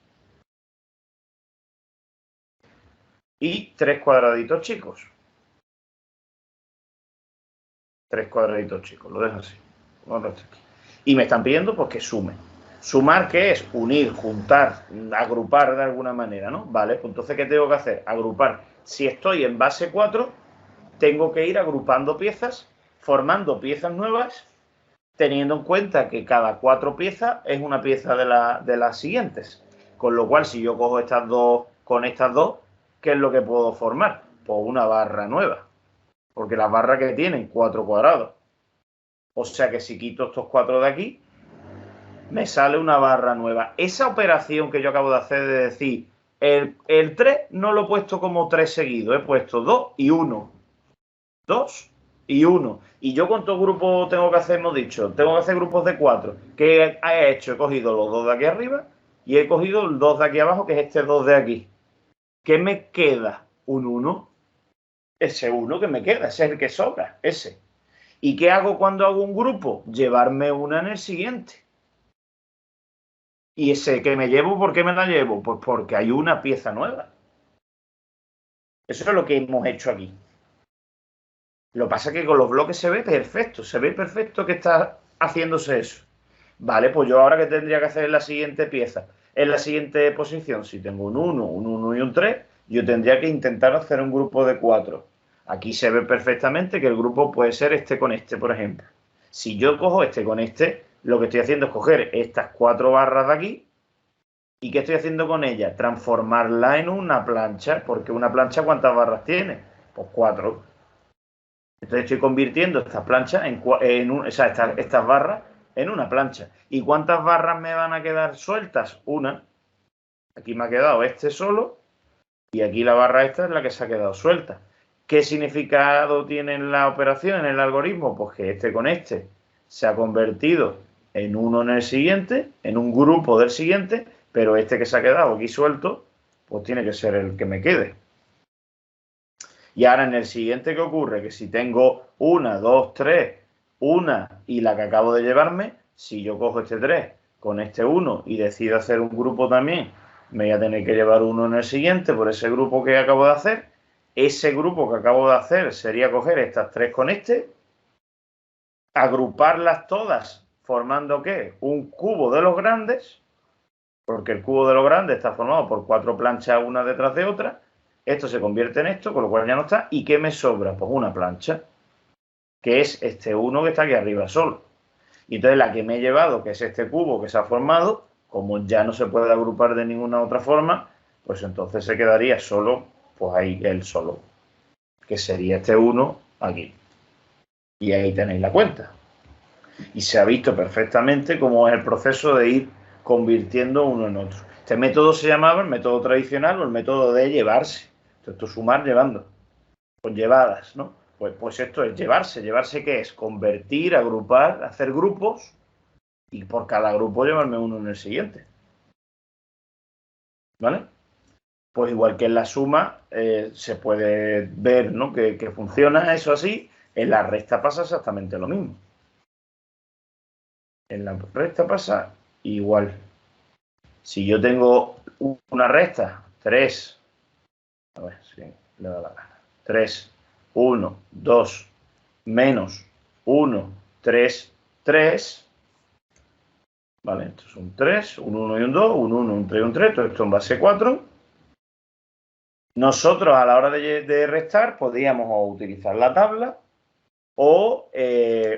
y 3 cuadraditos chicos. 3 cuadraditos chicos, lo dejo así. Y me están pidiendo pues que sume. Sumar, ¿qué es? Unir, juntar, agrupar de alguna manera, ¿no? Vale, pues entonces, ¿qué tengo que hacer? Agrupar. Si estoy en base 4, tengo que ir agrupando piezas, formando piezas nuevas, teniendo en cuenta que cada 4 piezas es una pieza de las siguientes. Con lo cual, si yo cojo estas dos con estas dos, ¿qué es lo que puedo formar? Pues una barra nueva. Porque las barras que tienen 4 cuadrados. O sea que si quito estos 4 de aquí, me sale una barra nueva. Esa operación que yo acabo de hacer de decir, el 3 no lo he puesto como 3 seguidos, he puesto 2 y 1. 2 y 1. Y yo cuántos grupos tengo que hacer, hemos dicho, tengo que hacer grupos de 4. ¿Qué he hecho? He cogido los 2 de aquí arriba y he cogido el 2 de aquí abajo, que es este 2 de aquí. ¿Qué me queda? Un 1. Ese 1 que me queda, ese es el que sobra, ese. ¿Y qué hago cuando hago un grupo? Llevarme una en el siguiente. Y ese que me llevo, ¿por qué me la llevo? Pues porque hay una pieza nueva. Eso es lo que hemos hecho aquí. Lo que pasa es que con los bloques se ve perfecto que está haciéndose eso. Vale, pues yo ahora que tendría que hacer en la siguiente pieza, en la siguiente posición, si tengo un 1 y un 3, yo tendría que intentar hacer un grupo de 4. Aquí se ve perfectamente que el grupo puede ser este con este, por ejemplo. Si yo cojo este con este, lo que estoy haciendo es coger estas 4 barras de aquí. ¿Y qué estoy haciendo con ellas? Transformarla en una plancha, porque una plancha, ¿cuántas barras tiene? Pues 4. Entonces estoy convirtiendo estas planchas estas barras en una plancha. ¿Y cuántas barras me van a quedar sueltas? Una. Aquí me ha quedado este solo y aquí la barra esta es la que se ha quedado suelta. ¿Qué significado tiene la operación, en el algoritmo? Pues que este con este se ha convertido en uno en el siguiente, en un grupo del siguiente, pero este que se ha quedado aquí suelto, pues tiene que ser el que me quede. Y ahora en el siguiente, ¿qué ocurre? Que si tengo una, dos, tres, una y la que acabo de llevarme, si yo cojo este 3 con este 1 y decido hacer un grupo también, me voy a tener que llevar uno en el siguiente por ese grupo que acabo de hacer. Ese grupo que acabo de hacer sería coger estas 3 con este, agruparlas todas formando ¿qué? Un cubo de los grandes, porque el cubo de los grandes está formado por 4 planchas una detrás de otra. Esto se convierte en esto, con lo cual ya no está. ¿Y qué me sobra? Pues una plancha, que es este 1 que está aquí arriba solo. Y entonces la que me he llevado, que es este cubo que se ha formado, como ya no se puede agrupar de ninguna otra forma, pues entonces se quedaría solo, pues ahí el solo, que sería este 1 aquí. Y ahí tenéis la cuenta. Y se ha visto perfectamente cómo es el proceso de ir convirtiendo uno en otro. Este método se llamaba el método tradicional o el método de llevarse. Esto es sumar llevando. Pues llevadas, ¿no? Pues esto es llevarse. ¿Llevarse qué es? Convertir, agrupar, hacer grupos y por cada grupo llevarme uno en el siguiente. ¿Vale? Pues igual que en la suma se puede ver, ¿no? que funciona eso así. En la resta pasa exactamente lo mismo. En la resta pasa igual. Si yo tengo una recta, 3, a ver si le da la gana, 3, 1, 2, menos 1, 3, 3, ¿vale? Esto es un 3, un 1 y un 2, un 1, un 3 y un 3, todo esto en base 4. Nosotros a la hora de restar podíamos o utilizar la tabla o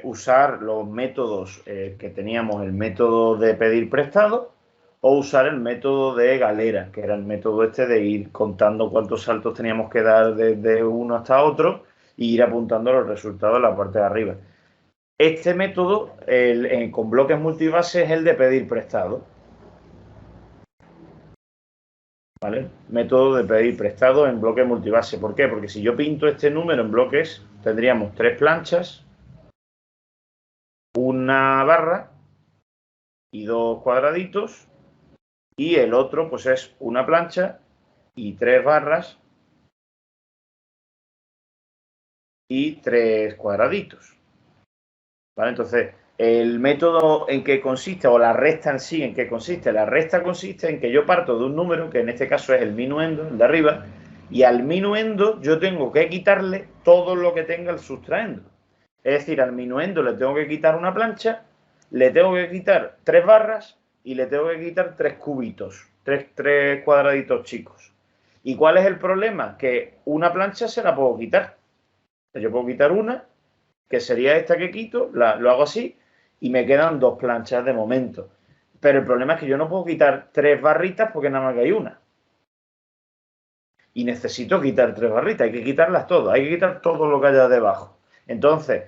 usar los métodos que teníamos, el método de pedir prestado, o usar el método de galera, que era el método este de ir contando cuántos saltos teníamos que dar desde uno hasta otro e ir apuntando los resultados en la parte de arriba. Este método, con bloques multibase, es el de pedir prestado. ¿Vale? Método de pedir prestado en bloques multibase. ¿Por qué? Porque si yo pinto este número en bloques, tendríamos 3 planchas, una barra y 2 cuadraditos, y el otro pues es una plancha y 3 barras y 3 cuadraditos. ¿Vale? Entonces, el método en que consiste, o la resta en sí, en qué consiste. La resta consiste en que yo parto de un número, que en este caso es el minuendo, el de arriba, y al minuendo yo tengo que quitarle todo lo que tenga el sustraendo. Es decir, al minuendo le tengo que quitar una plancha, le tengo que quitar 3 barras y le tengo que quitar 3 cubitos, 3 cuadraditos chicos. ¿Y cuál es el problema? Que una plancha se la puedo quitar. Yo puedo quitar una, que sería esta que quito, lo hago así, y me quedan 2 planchas de momento. Pero el problema es que yo no puedo quitar 3 barritas porque nada más que hay una. Y necesito quitar 3 barritas, hay que quitarlas todas, hay que quitar todo lo que haya debajo. Entonces,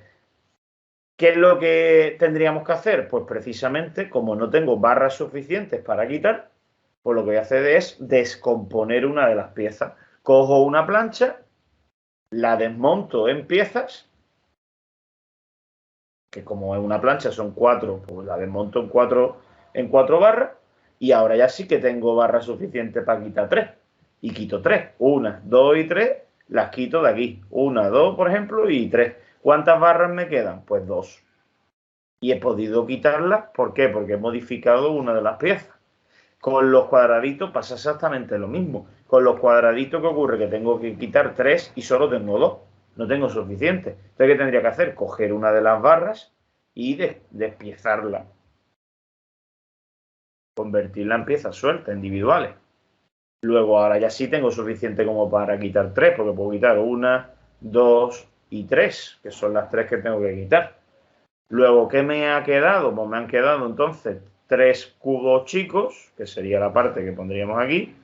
¿qué es lo que tendríamos que hacer? Pues precisamente, como no tengo barras suficientes para quitar, pues lo que voy a hacer es descomponer una de las piezas. Cojo una plancha, la desmonto en piezas, que como es una plancha son 4, pues la desmonto en 4 barras, y ahora ya sí que tengo barras suficientes para quitar 3. Y quito 3. 1, 2 y 3 las quito de aquí. 1, 2, por ejemplo, y 3. ¿Cuántas barras me quedan? Pues 2. Y he podido quitarlas, ¿por qué? Porque he modificado una de las piezas. Con los cuadraditos pasa exactamente lo mismo. Con los cuadraditos, ¿qué ocurre? Que tengo que quitar 3 y solo tengo 2. No tengo suficiente. Entonces, ¿qué tendría que hacer? Coger una de las barras y despiezarla. Convertirla en piezas sueltas, individuales. Luego, ahora ya sí tengo suficiente como para quitar 3, porque puedo quitar 1, 2 y 3, que son las 3 que tengo que quitar. Luego, ¿qué me ha quedado? Pues me han quedado entonces 3 cubos chicos, que sería la parte que pondríamos aquí,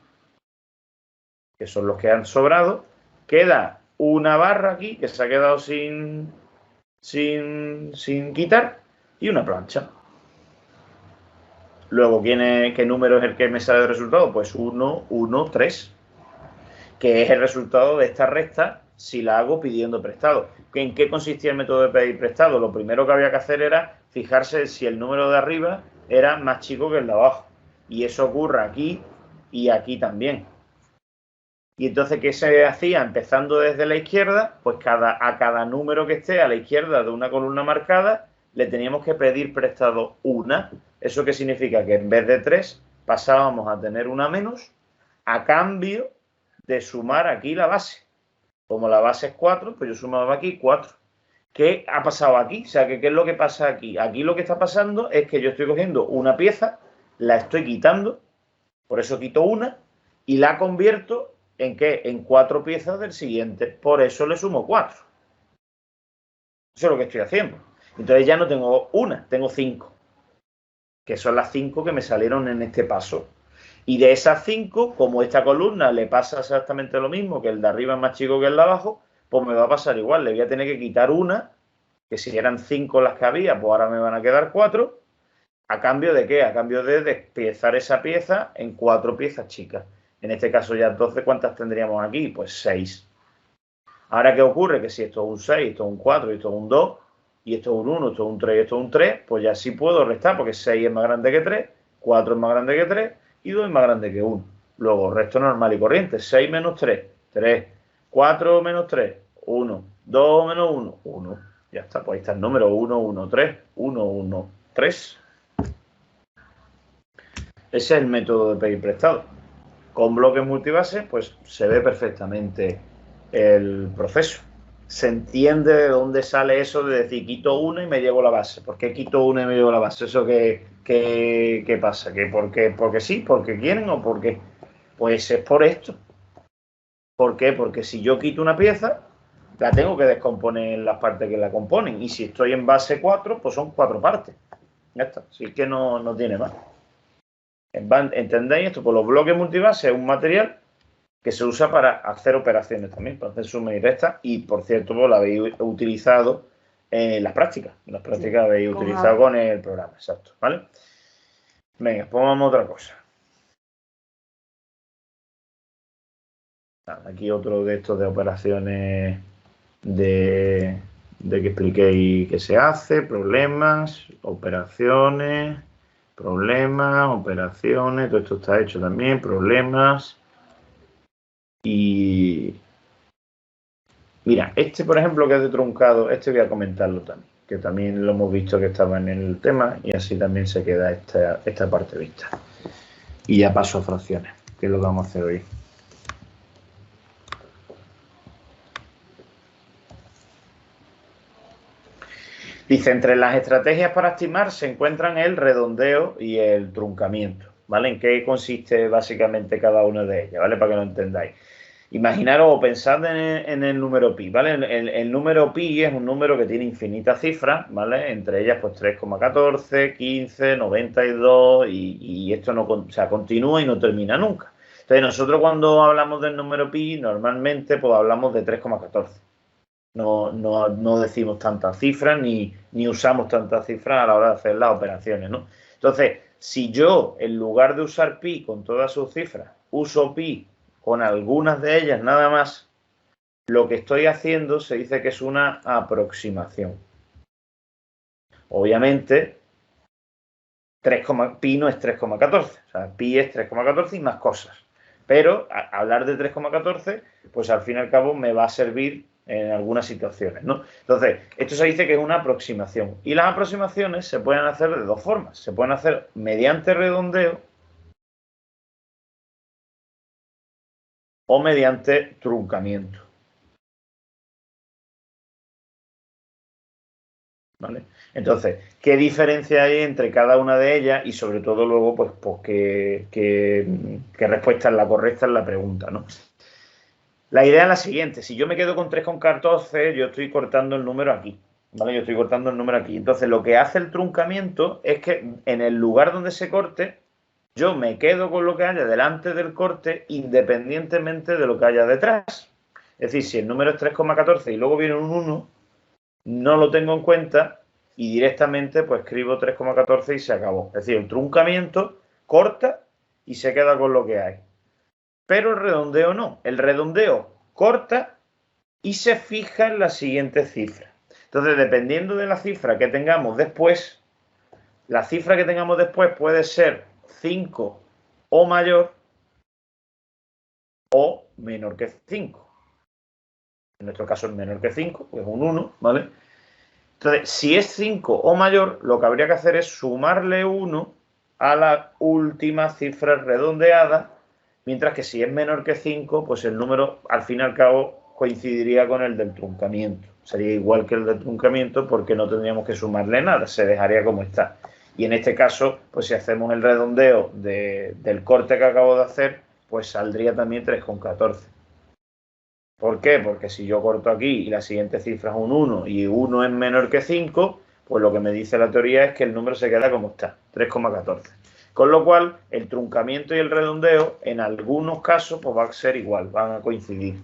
que son los que han sobrado. Queda una barra aquí que se ha quedado sin quitar y una plancha. Luego, ¿qué número es el que me sale de resultado? Pues 1, 1, 3, que es el resultado de esta recta si la hago pidiendo prestado. ¿En qué consistía el método de pedir prestado? Lo primero que había que hacer era fijarse si el número de arriba era más chico que el de abajo. Y eso ocurre aquí y aquí también. Y entonces, ¿qué se hacía? Empezando desde la izquierda, pues a cada número que esté a la izquierda de una columna marcada, le teníamos que pedir prestado una. ¿Eso qué significa? Que en vez de 3 pasábamos a tener una menos a cambio de sumar aquí la base. Como la base es 4, pues yo sumaba aquí 4. ¿Qué ha pasado aquí? O sea, ¿qué es lo que pasa aquí? Aquí lo que está pasando es que yo estoy cogiendo una pieza, la estoy quitando, por eso quito una, y la convierto ¿en qué? En 4 piezas del siguiente. Por eso le sumo 4. Eso es lo que estoy haciendo. Entonces ya no tengo una, tengo 5. Que son las 5 que me salieron en este paso. Y de esas 5, como esta columna le pasa exactamente lo mismo, que el de arriba es más chico que el de abajo, pues me va a pasar igual. Le voy a tener que quitar una, que si eran 5 las que había, pues ahora me van a quedar 4. ¿A cambio de qué? A cambio de despiezar esa pieza en 4 piezas chicas. En este caso ya entonces, ¿cuántas tendríamos aquí? Pues 6. Ahora, ¿qué ocurre? Que si esto es un 6, esto es un 4, esto es un 2, y esto es un 1, esto es un 3 y esto es un 3, pues ya sí puedo restar, porque 6 es más grande que 3, 4 es más grande que 3 y 2 es más grande que 1. Luego, resto normal y corriente. 6 menos 3, 3. 4 menos 3, 1. 2 menos 1, 1. Ya está, pues ahí está el número 1, 1, 3, 1, 1, 3. Ese es el método de pedir prestado. Con bloques multibase, pues se ve perfectamente el proceso. Se entiende de dónde sale eso de decir quito una y me llevo la base. ¿Por qué quito una y me llevo la base? ¿Eso qué pasa? ¿Que porque sí? ¿Porque quieren o por qué? Pues es por esto. ¿Por qué? Porque si yo quito una pieza, la tengo que descomponer en las partes que la componen. Y si estoy en base 4, pues son 4 partes. Ya está. Así que no tiene más. ¿Entendéis esto? Pues los bloques multibase es un material que se usa para hacer operaciones también, para hacer sumas y restas. Y, por cierto, pues lo habéis utilizado en las prácticas. En las prácticas sí, habéis utilizado con el programa, exacto. ¿Vale? Venga, pues vamos a otra cosa. Aquí otro de estos de operaciones de que expliquéis qué se hace, problemas, operaciones, problemas, operaciones, todo esto está hecho también, problemas. Y mira, este por ejemplo que es de truncado, este voy a comentarlo también, que también lo hemos visto que estaba en el tema y así también se queda esta parte vista. Y ya paso a fracciones, que es lo que vamos a hacer hoy. Dice, entre las estrategias para estimar se encuentran el redondeo y el truncamiento, ¿vale? ¿En qué consiste básicamente cada una de ellas, ¿vale? Para que lo entendáis. Imaginaros o pensad en el número pi, ¿vale? El número pi es un número que tiene infinitas cifras, ¿vale? Entre ellas, pues 3,14, 15, 92 y esto no, o sea, continúa y no termina nunca. Entonces, nosotros cuando hablamos del número pi, normalmente pues hablamos de 3,14. No decimos tantas cifras ni usamos tantas cifras a la hora de hacer las operaciones, ¿no? Entonces, si yo, en lugar de usar pi con todas sus cifras, uso pi con algunas de ellas nada más, lo que estoy haciendo se dice que es una aproximación. Obviamente, pi no es 3,14, o sea, pi es 3,14 y más cosas. Pero hablar de 3,14, pues al fin y al cabo me va a servir en algunas situaciones, ¿no? Entonces, esto se dice que es una aproximación. Y las aproximaciones se pueden hacer de dos formas. Se pueden hacer mediante redondeo o mediante truncamiento. ¿Vale? Entonces, ¿qué diferencia hay entre cada una de ellas? Y sobre todo luego, pues qué respuesta es la correcta en la pregunta, ¿no? La idea es la siguiente, si yo me quedo con 3,14, yo estoy cortando el número aquí, ¿vale? Yo estoy cortando el número aquí. Entonces, lo que hace el truncamiento es que en el lugar donde se corte, yo me quedo con lo que haya delante del corte independientemente de lo que haya detrás. Es decir, si el número es 3,14 y luego viene un 1, no lo tengo en cuenta y directamente pues escribo 3,14 y se acabó. Es decir, el truncamiento corta y se queda con lo que hay. Pero el redondeo no. El redondeo corta y se fija en la siguiente cifra. Entonces, dependiendo de la cifra que tengamos después, la cifra que tengamos después puede ser 5 o mayor o menor que 5. En nuestro caso es menor que 5, pues un 1, ¿vale? Entonces, si es 5 o mayor, lo que habría que hacer es sumarle 1 a la última cifra redondeada. Mientras que si es menor que 5, pues el número, al fin y al cabo, coincidiría con el del truncamiento. Sería igual que el del truncamiento porque no tendríamos que sumarle nada, se dejaría como está. Y en este caso, pues si hacemos el redondeo del corte que acabo de hacer, pues saldría también 3,14. ¿Por qué? Porque si yo corto aquí y la siguiente cifra es un 1 y 1 es menor que 5, pues lo que me dice la teoría es que el número se queda como está, 3,14. Con lo cual, el truncamiento y el redondeo, en algunos casos, pues va a ser igual, van a coincidir.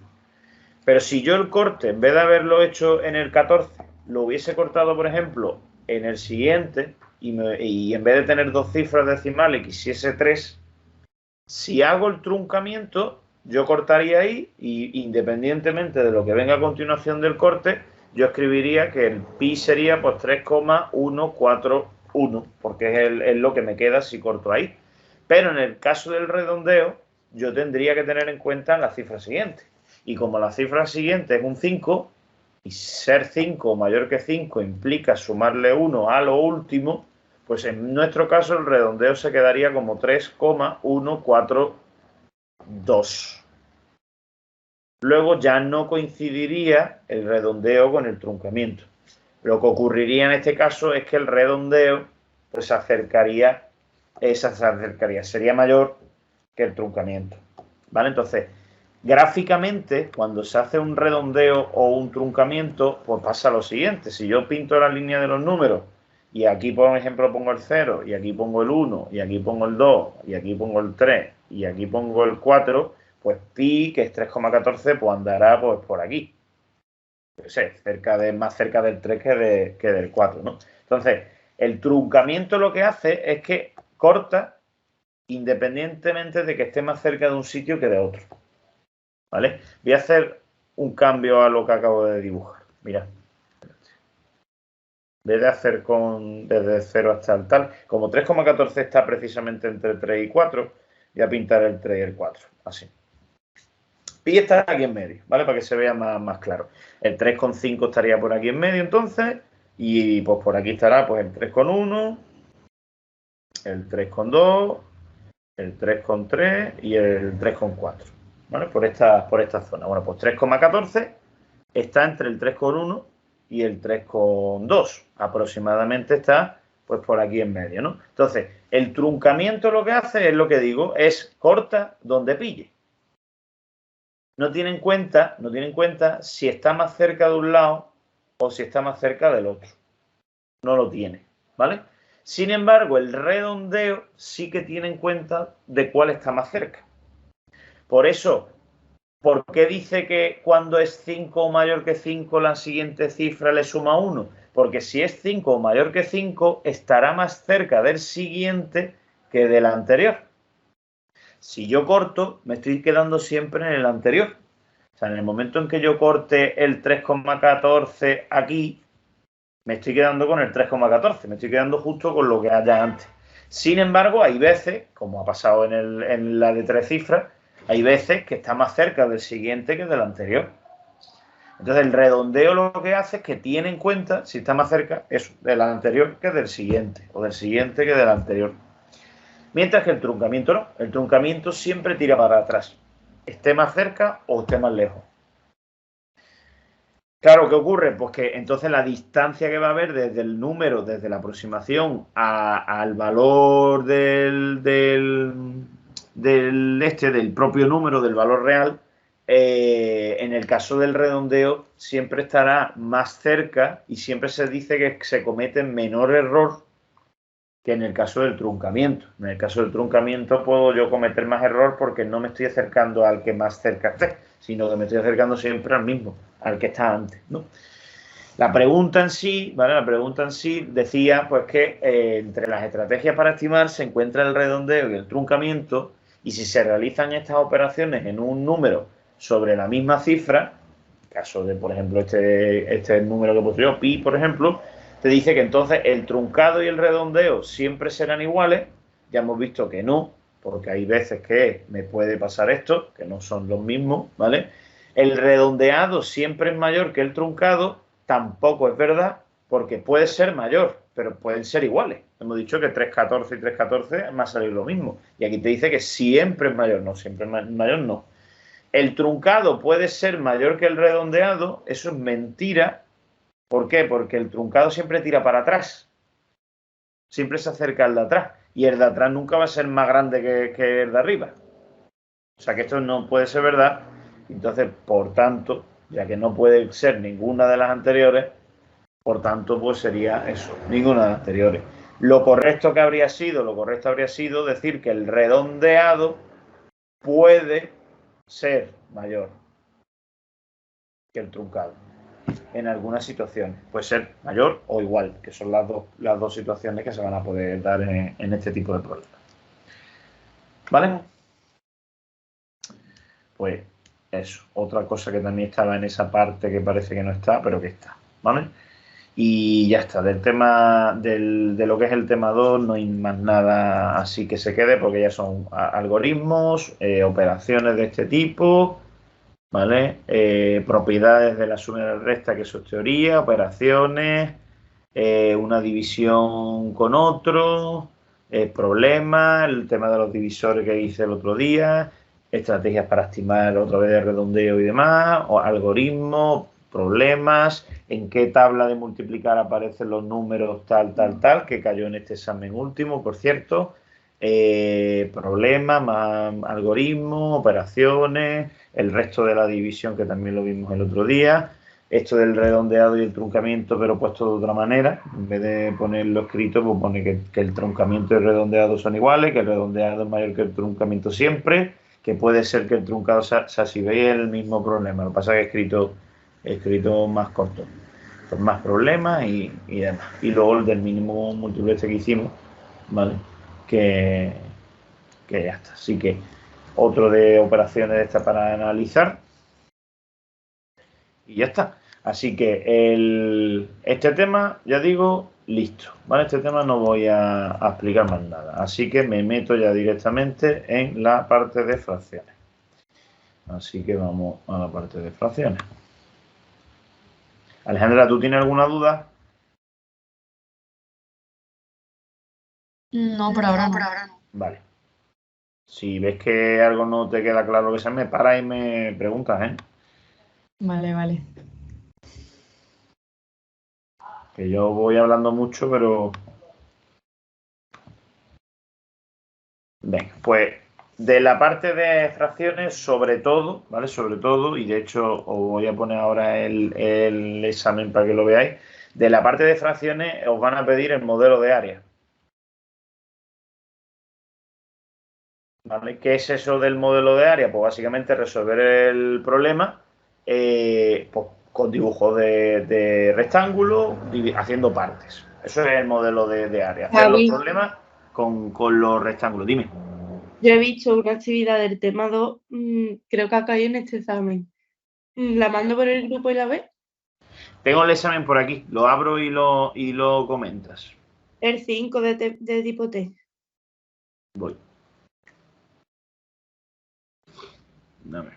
Pero si yo el corte, en vez de haberlo hecho en el 14, lo hubiese cortado, por ejemplo, en el siguiente, y en vez de tener dos cifras decimales, quisiese 3, si hago el truncamiento, yo cortaría ahí, y independientemente de lo que venga a continuación del corte, yo escribiría que el pi sería pues 3,141, porque es lo que me queda si corto ahí. Pero en el caso del redondeo, yo tendría que tener en cuenta la cifra siguiente. Y como la cifra siguiente es un 5, y ser 5 o mayor que 5 implica sumarle 1 a lo último, Pues en nuestro caso el redondeo se quedaría como 3,142. Luego ya no coincidiría el redondeo con el truncamiento. Lo que ocurriría en este caso es que el redondeo pues se acercaría, sería mayor que el truncamiento. ¿Vale? Entonces, gráficamente, cuando se hace un redondeo o un truncamiento, pues pasa lo siguiente. Si yo pinto la línea de los números y aquí, por ejemplo, pongo el 0, y aquí pongo el 1, y aquí pongo el 2, y aquí pongo el 3, y aquí pongo el 4, pues pi, que es 3,14, pues andará pues por aquí. No sé, más cerca del 3 que del 4, ¿no? Entonces, el truncamiento lo que hace es que corta independientemente de que esté más cerca de un sitio que de otro. ¿Vale? Voy a hacer un cambio a lo que acabo de dibujar. Mira. En vez de hacer desde 0 hasta el tal, como 3,14 está precisamente entre 3 y 4, voy a pintar el 3 y el 4, así. Pi está aquí en medio, ¿vale? Para que se vea más claro. El 3,5 estaría por aquí en medio, entonces, y pues por aquí estará pues el 3,1, el 3,2, el 3,3 y el 3,4, ¿vale? Por esta zona. Bueno, pues 3,14 está entre el 3,1 y el 3,2. Aproximadamente está pues por aquí en medio, ¿no? Entonces, el truncamiento lo que hace es lo que digo, es corta donde pille. No tiene en cuenta si está más cerca de un lado o si está más cerca del otro. No lo tiene, ¿vale? Sin embargo, el redondeo sí que tiene en cuenta de cuál está más cerca. Por eso, ¿por qué dice que cuando es 5 o mayor que 5 la siguiente cifra le suma 1? Porque si es 5 o mayor que 5, estará más cerca del siguiente que del anterior. Si yo corto, me estoy quedando siempre en el anterior. O sea, en el momento en que yo corte el 3,14 aquí, me estoy quedando con el 3,14. Me estoy quedando justo con lo que haya antes. Sin embargo, hay veces, como ha pasado en la de 3 cifras, hay veces que está más cerca del siguiente que del anterior. Entonces, el redondeo lo que hace es que tiene en cuenta, si está más cerca, eso, del anterior que del siguiente, o del siguiente que del anterior. Mientras que el truncamiento no. El truncamiento siempre tira para atrás. Esté más cerca o esté más lejos. Claro, ¿qué ocurre? Pues que entonces la distancia que va a haber desde el número, desde la aproximación al valor del propio número, del valor real, en el caso del redondeo siempre estará más cerca y siempre se dice que se comete menor error que en el caso del truncamiento. En el caso del truncamiento puedo yo cometer más error porque no me estoy acercando al que más cerca esté, sino que me estoy acercando siempre al mismo, al que está antes, ¿no? La pregunta en sí, ¿vale? La pregunta en sí decía pues que entre las estrategias para estimar se encuentra el redondeo y el truncamiento, y si se realizan estas operaciones en un número sobre la misma cifra, en caso de, por ejemplo, este número que he puesto yo, pi, por ejemplo, te dice que entonces el truncado y el redondeo siempre serán iguales. Ya hemos visto que no, porque hay veces que me puede pasar esto, que no son los mismos, ¿vale? El redondeado siempre es mayor que el truncado, tampoco es verdad, porque puede ser mayor, pero pueden ser iguales. Hemos dicho que 3,14 y 3,14 me ha salido lo mismo. Y aquí te dice que siempre es mayor, no, siempre es mayor, no. El truncado puede ser mayor que el redondeado, eso es mentira. ¿Por qué? Porque el truncado siempre tira para atrás. Siempre se acerca al de atrás. Y el de atrás nunca va a ser más grande que el de arriba. O sea que esto no puede ser verdad. Entonces, por tanto, ya que no puede ser ninguna de las anteriores, por tanto, pues sería eso, ninguna de las anteriores. Lo correcto habría sido decir que el redondeado puede ser mayor que el truncado. En algunas situaciones. Puede ser mayor o igual, que son las dos situaciones que se van a poder dar en este tipo de problemas. ¿Vale? Pues eso. Otra cosa que también estaba en esa parte que parece que no está, pero que está. ¿Vale? Y ya está. Del tema de lo que es el tema 2 no hay más nada así que se quede, porque ya son algoritmos, operaciones de este tipo, ¿vale? Propiedades de la suma y la resta, que eso es teoría, operaciones, una división con otro, problemas, el tema de los divisores que hice el otro día, estrategias para estimar otra vez de redondeo y demás, o algoritmos, problemas, en qué tabla de multiplicar aparecen los números tal, tal, tal, que cayó en este examen último, por cierto, problemas, más algoritmos, operaciones, el resto de la división que también lo vimos el otro día, esto del redondeado y el truncamiento, pero puesto de otra manera. En vez de ponerlo escrito, pues pone que el truncamiento y el redondeado son iguales, que el redondeado es mayor que el truncamiento siempre, que puede ser que el truncado sea si veis el mismo problema. Lo que pasa es que he escrito más corto, con más problemas y demás. Y luego el del mínimo múltiplo este que hicimos, ¿vale? Que, que ya está. Así que otro de operaciones de esta para analizar. Y ya está. Así que este tema, ya digo, listo. ¿Vale? Este tema no voy a explicar más nada. Así que me meto ya directamente en la parte de fracciones. Así que vamos a la parte de fracciones. Alejandra, ¿tú tienes alguna duda?
No, por ahora no.
Vale. Si ves que algo no te queda claro que se me para y me preguntas, ¿eh?
Vale, vale.
Que yo voy hablando mucho, pero... Venga, pues de la parte de fracciones, sobre todo, ¿vale? Sobre todo, y de hecho os voy a poner ahora el examen para que lo veáis. De la parte de fracciones os van a pedir el modelo de área. ¿Vale? ¿Qué es eso del modelo de área? Pues básicamente resolver el problema pues, con dibujos de rectángulo, haciendo partes. Eso es el modelo de área. Hacer los
Javi,
problemas con los rectángulos. Dime.
yo he visto una actividad del tema 2, creo que ha caído en este examen. ¿La mando por el grupo y la ves?
Tengo el examen por aquí. Lo abro y lo comentas.
El 5 de tipo T.
Voy. Dame.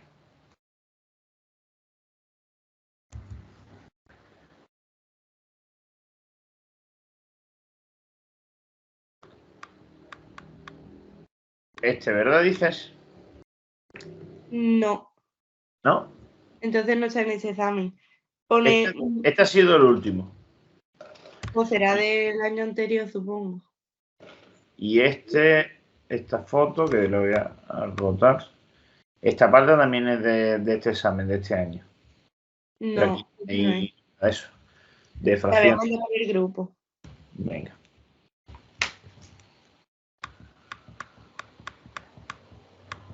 ¿Verdad dices?
No,
¿No?
entonces no está en ese examen. Pone,
Este ha sido el último.
o será del año anterior, supongo.
Y esta foto, que lo voy a rotar. Esta parte también es de este examen de este año. Pero
No,
aquí
no es.
hay eso, de
La voy a
fracción.
mandar por el grupo.
Venga.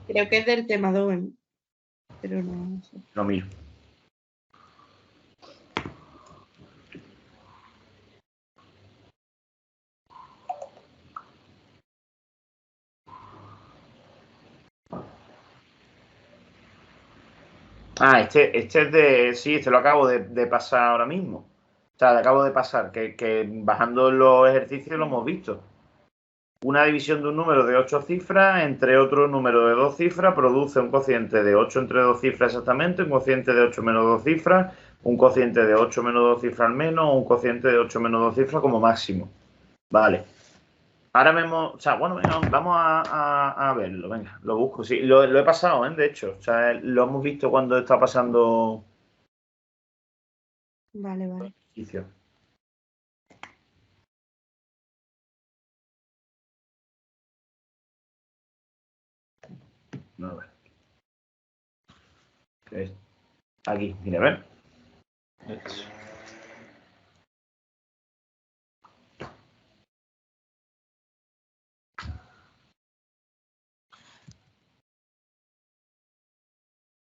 Creo que es del tema 2, pero no sé.
Lo miro. Ah, este es de. Sí, este lo acabo de pasar ahora mismo. O sea, lo acabo de pasar, que bajando los ejercicios lo hemos visto. Una división de un número de 8 cifras entre otro número de 2 cifras produce un cociente de 8 entre 2 cifras exactamente, un cociente de 8 menos 2 cifras, un cociente de 8 menos 2 cifras al menos, o un cociente de 8 menos 2 cifras como máximo. Vale. Ahora vemos, o sea, bueno, venga, vamos a verlo, venga, lo busco. Sí, lo he pasado, ¿eh? De hecho, o sea, lo hemos visto cuando está pasando
Vale, vale.
ejercicio. No, a ver. Aquí, mira, a ver.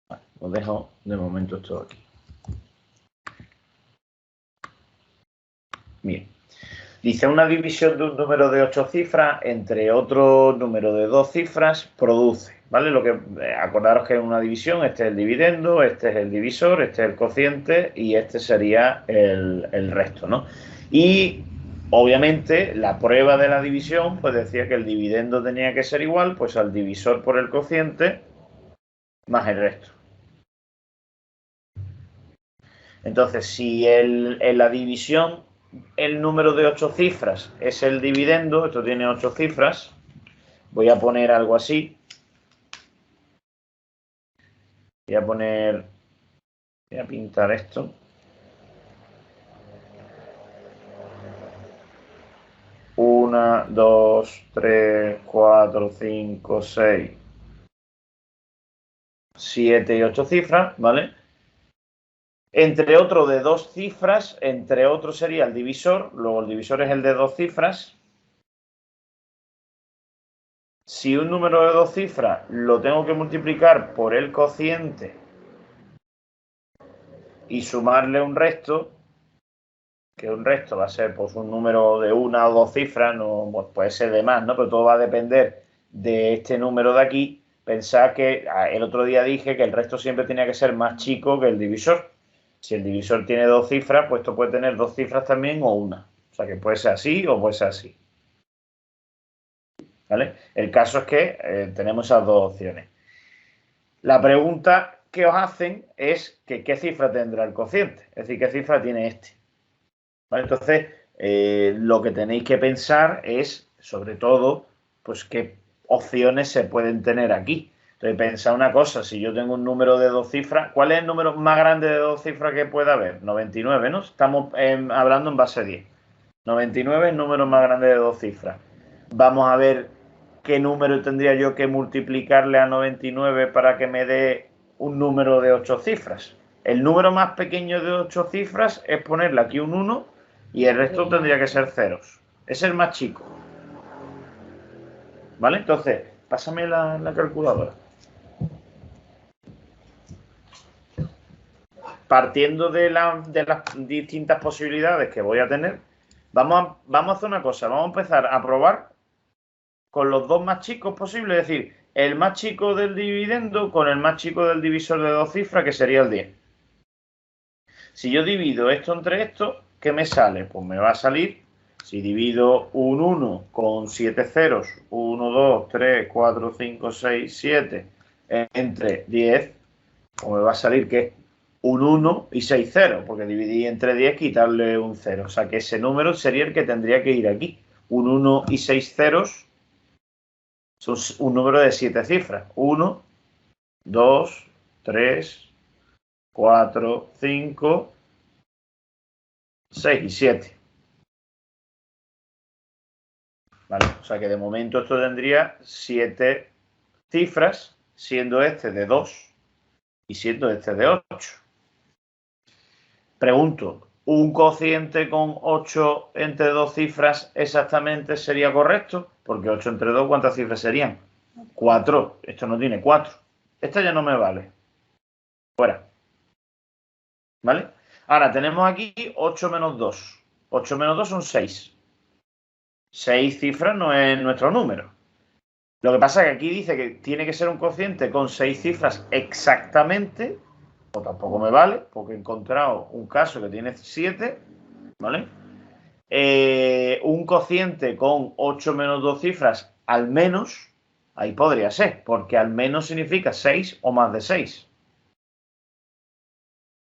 Vale, os dejo de momento esto aquí. Bien. Dice una división de un número de 8 cifras entre otro número de 2 cifras produce, ¿vale? Lo que acordaros que es una división, este es el dividendo, este es el divisor, este es el cociente y este sería el resto, ¿no? Y obviamente la prueba de la división pues decía que el dividendo tenía que ser igual pues al divisor por el cociente más el resto. Entonces, si en la división el número de 8 cifras es el dividendo, esto tiene 8 cifras, voy a poner algo así. Voy a pintar esto. Una, 2, 3, 4, 5, 6, 7 y 8 cifras, ¿vale? Entre otro de 2 cifras, entre otro sería el divisor, luego el divisor es el de 2 cifras. Si un número de 2 cifras lo tengo que multiplicar por el cociente y sumarle un resto, que un resto va a ser pues un número de 1 o 2 cifras, no pues puede ser de más, ¿no? Pero todo va a depender de este número de aquí. Pensad que el otro día dije que el resto siempre tenía que ser más chico que el divisor. Si el divisor tiene 2 cifras, pues esto puede tener 2 cifras también o una. O sea que puede ser así o puede ser así. ¿Vale? El caso es que tenemos esas dos opciones. La pregunta que os hacen es que qué cifra tendrá el cociente, es decir, qué cifra tiene este. ¿Vale? Entonces, lo que tenéis que pensar es, sobre todo, pues qué opciones se pueden tener aquí. Entonces, pensad una cosa, si yo tengo un número de 2 cifras, ¿cuál es el número más grande de 2 cifras que pueda haber? 99, ¿no? Estamos hablando en base 10. 99 es el número más grande de 2 cifras. Vamos a ver qué número tendría yo que multiplicarle a 99 para que me dé un número de 8 cifras. El número más pequeño de 8 cifras es ponerle aquí un 1 y el resto tendría que ser ceros. Es el más chico. ¿Vale? Entonces, pásame la calculadora. Partiendo de las distintas posibilidades que voy a tener, vamos a hacer una cosa. Vamos a empezar a probar con los dos más chicos posibles, es decir, el más chico del dividendo con el más chico del divisor de 2 cifras, que sería el 10. Si yo divido esto entre esto, ¿qué me sale? Pues me va a salir, si divido un 1 con 7 ceros, 1, 2, 3, 4, 5, 6, 7, entre 10, pues me va a salir que es un 1 y 6 ceros, porque dividí entre 10 quitarle un 0. O sea que ese número sería el que tendría que ir aquí. Un 1 y 6 ceros son un número de 7 cifras. 1, 2, 3, 4, 5, 6 y 7. ¿Vale? O sea que de momento esto tendría 7 cifras, siendo este de 2 y siendo este de 8. Pregunto, ¿un cociente con 8 entre 2 cifras exactamente sería correcto? Porque 8 entre 2, ¿cuántas cifras serían? 4. Esto no tiene 4. Esta ya no me vale. Fuera. ¿Vale? Ahora tenemos aquí 8 menos 2. 8 menos 2 son 6. 6 cifras no es nuestro número. Lo que pasa es que aquí dice que tiene que ser un cociente con 6 cifras exactamente, o tampoco me vale, porque he encontrado un caso que tiene 7, ¿vale? Un cociente con 8 menos 2 cifras al menos, ahí podría ser, porque al menos significa 6 o más de 6.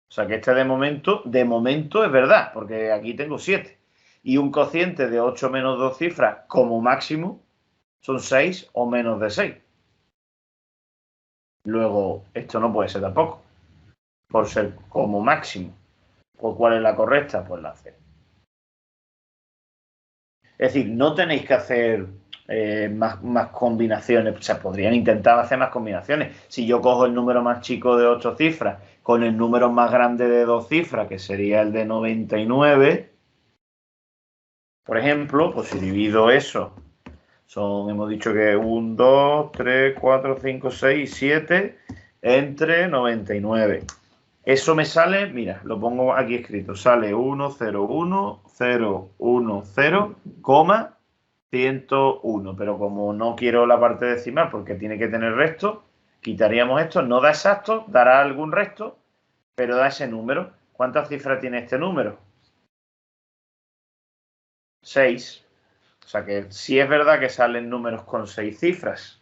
O sea que este de momento es verdad, porque aquí tengo 7. Y un cociente de 8 menos 2 cifras como máximo son 6 o menos de 6. Luego, esto no puede ser tampoco, por ser como máximo. ¿Por cuál es la correcta? Pues la C. Es decir, no tenéis que hacer más combinaciones. O sea, podrían intentar hacer más combinaciones. Si yo cojo el número más chico de 8 cifras con el número más grande de 2 cifras, que sería el de 99, por ejemplo, pues si divido eso, hemos dicho que 1, 2, 3, 4, 5, 6, 7 entre 99. Eso me sale, mira, lo pongo aquí escrito, sale 1, 0, 1, 0, 1, 0, 101. Pero como no quiero la parte decimal porque tiene que tener resto, quitaríamos esto. No da exacto, dará algún resto, pero da ese número. ¿Cuántas cifras tiene este número? 6. O sea que sí es verdad que salen números con 6 cifras,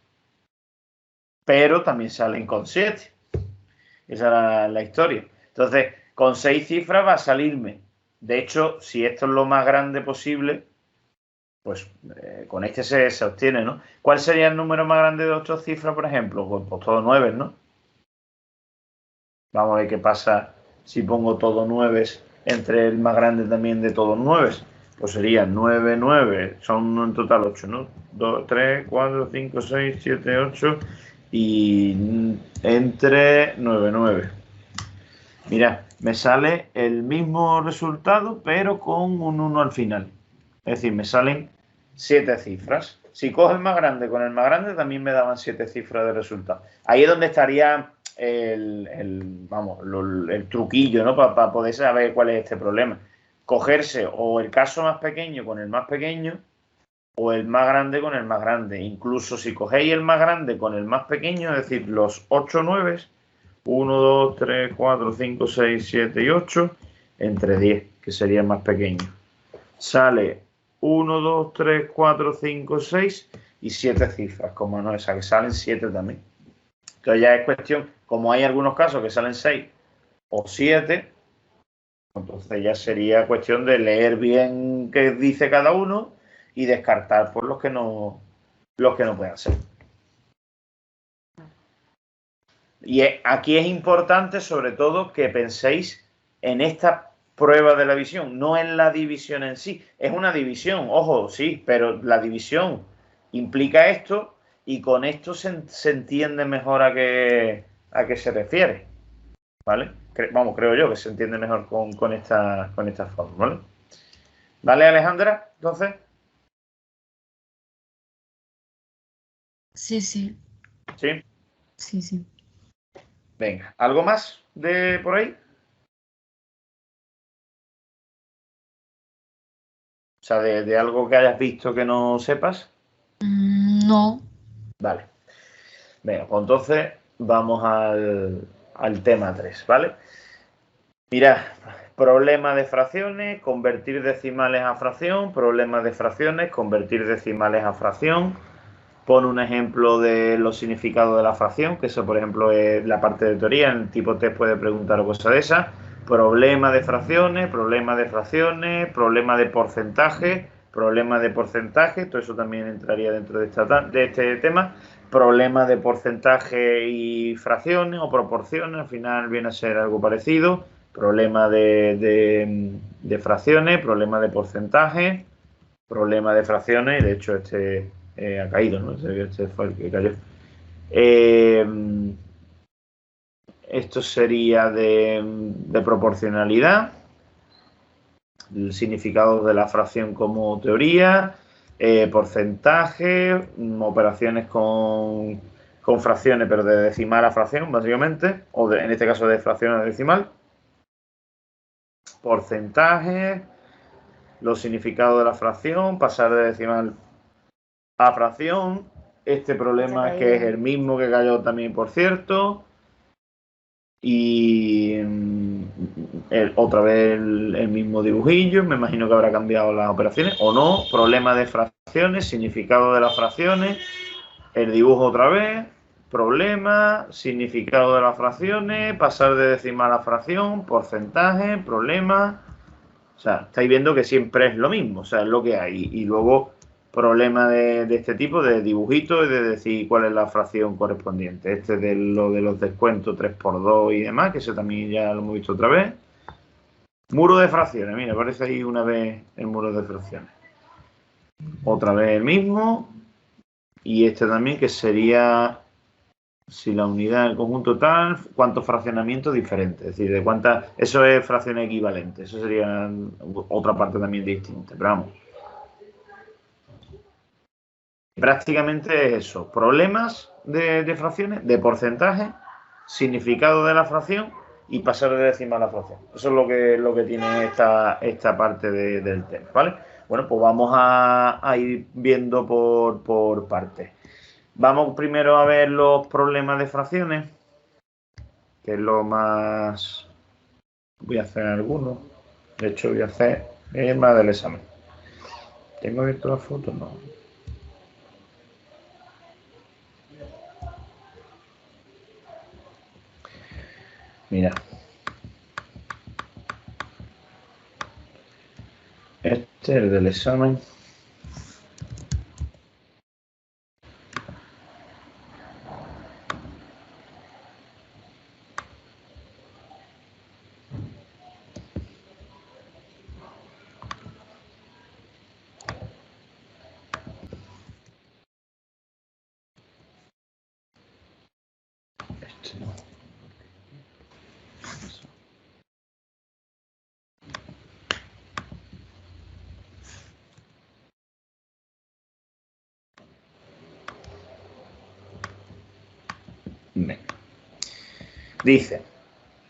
pero también salen con 7. Esa era la historia. Entonces, con 6 cifras va a salirme De hecho, si esto es lo más grande posible, pues con este se obtiene, ¿no? ¿Cuál sería el número más grande de 8 cifras, por ejemplo? Pues todo 9, ¿no? Vamos a ver qué pasa si pongo todo 9 entre el más grande también de todos 9. Pues serían 9, 9, son en total 8, ¿no? 2, 3, 4, 5, 6, 7, 8 y entre 9, 9. Mira, me sale el mismo resultado, pero con un 1 al final. Es decir, me salen 7 cifras. Si cojo el más grande con el más grande, también me daban 7 cifras de resultado. Ahí es donde estaría el truquillo, ¿no? Para poder saber cuál es este problema. Cogerse o el caso más pequeño con el más pequeño o el más grande con el más grande. Incluso si cogéis el más grande con el más pequeño, es decir, los 8 9, 1, 2, 3, 4, 5, 6, 7 y 8, entre 10, que sería el más pequeño. Sale 1, 2, 3, 4, 5, 6 y 7 cifras, como no, esa que salen 7 también. Entonces ya es cuestión, como hay algunos casos que salen 6 o 7, entonces ya sería cuestión de leer bien qué dice cada uno y descartar por los que no puedan ser. Y aquí es importante, sobre todo, que penséis en esta prueba de la división, no en la división en sí. Es una división, ojo, sí, pero la división implica esto y con esto se entiende mejor a qué se refiere. ¿Vale? Creo yo que se entiende mejor con esta forma, ¿vale? ¿Vale, Alejandra? Entonces.
Sí, sí,
Sí.
sí, sí.
Venga, ¿algo más de por ahí? O sea, de algo que hayas visto que no sepas.
No.
Vale. Venga, pues entonces vamos al tema 3, ¿vale? Mira, problema de fracciones, convertir decimales a fracción, problema de fracciones, convertir decimales a fracción. Pon un ejemplo de los significados de la fracción, que eso, por ejemplo, es la parte de teoría. En el tipo test puede preguntar o cosas de esas. Problema de fracciones, problema de fracciones, problema de porcentaje, todo eso también entraría dentro de este tema. Problema de porcentaje y fracciones o proporciones, al final viene a ser algo parecido. Problema de fracciones, problema de porcentaje, problema de fracciones, y de hecho este ha caído, ¿no? Este fue el que cayó. Esto sería de proporcionalidad, el significado de la fracción como teoría, porcentaje, operaciones con fracciones, pero de decimal a fracción, básicamente, o en este caso de fracción a decimal, porcentaje, los significados de la fracción, pasar de decimal a fracción, este problema que es el mismo que cayó también, por cierto, y otra vez el mismo dibujillo, me imagino que habrá cambiado las operaciones, o no, problema de fracciones, significado de las fracciones, el dibujo otra vez, problema, significado de las fracciones, pasar de decimal a fracción, porcentaje, problema, o sea, estáis viendo que siempre es lo mismo, o sea, es lo que hay, y luego problema de este tipo, de dibujitos y de decir cuál es la fracción correspondiente. Este de lo de los descuentos 3×2 y demás, que eso también ya lo hemos visto otra vez. Muro de fracciones, mira, aparece ahí una vez el muro de fracciones. Otra vez el mismo. Y este también, que sería si la unidad del conjunto tal, cuántos fraccionamientos diferentes. Es decir, de cuántas. Eso es fracciones equivalentes. Eso sería otra parte también distinta. Pero vamos. Prácticamente es eso, problemas de fracciones, de porcentaje, significado de la fracción y pasar de decimal a la fracción. Eso es lo que tiene esta parte del tema, ¿vale? Bueno, pues vamos a ir viendo por partes. Vamos primero a ver los problemas de fracciones, que es lo más... Voy a hacer algunos. De hecho, voy a hacer más del examen. ¿Tengo abierto la foto? No. Mira. Este es el del examen. Este no. Venga. Dice,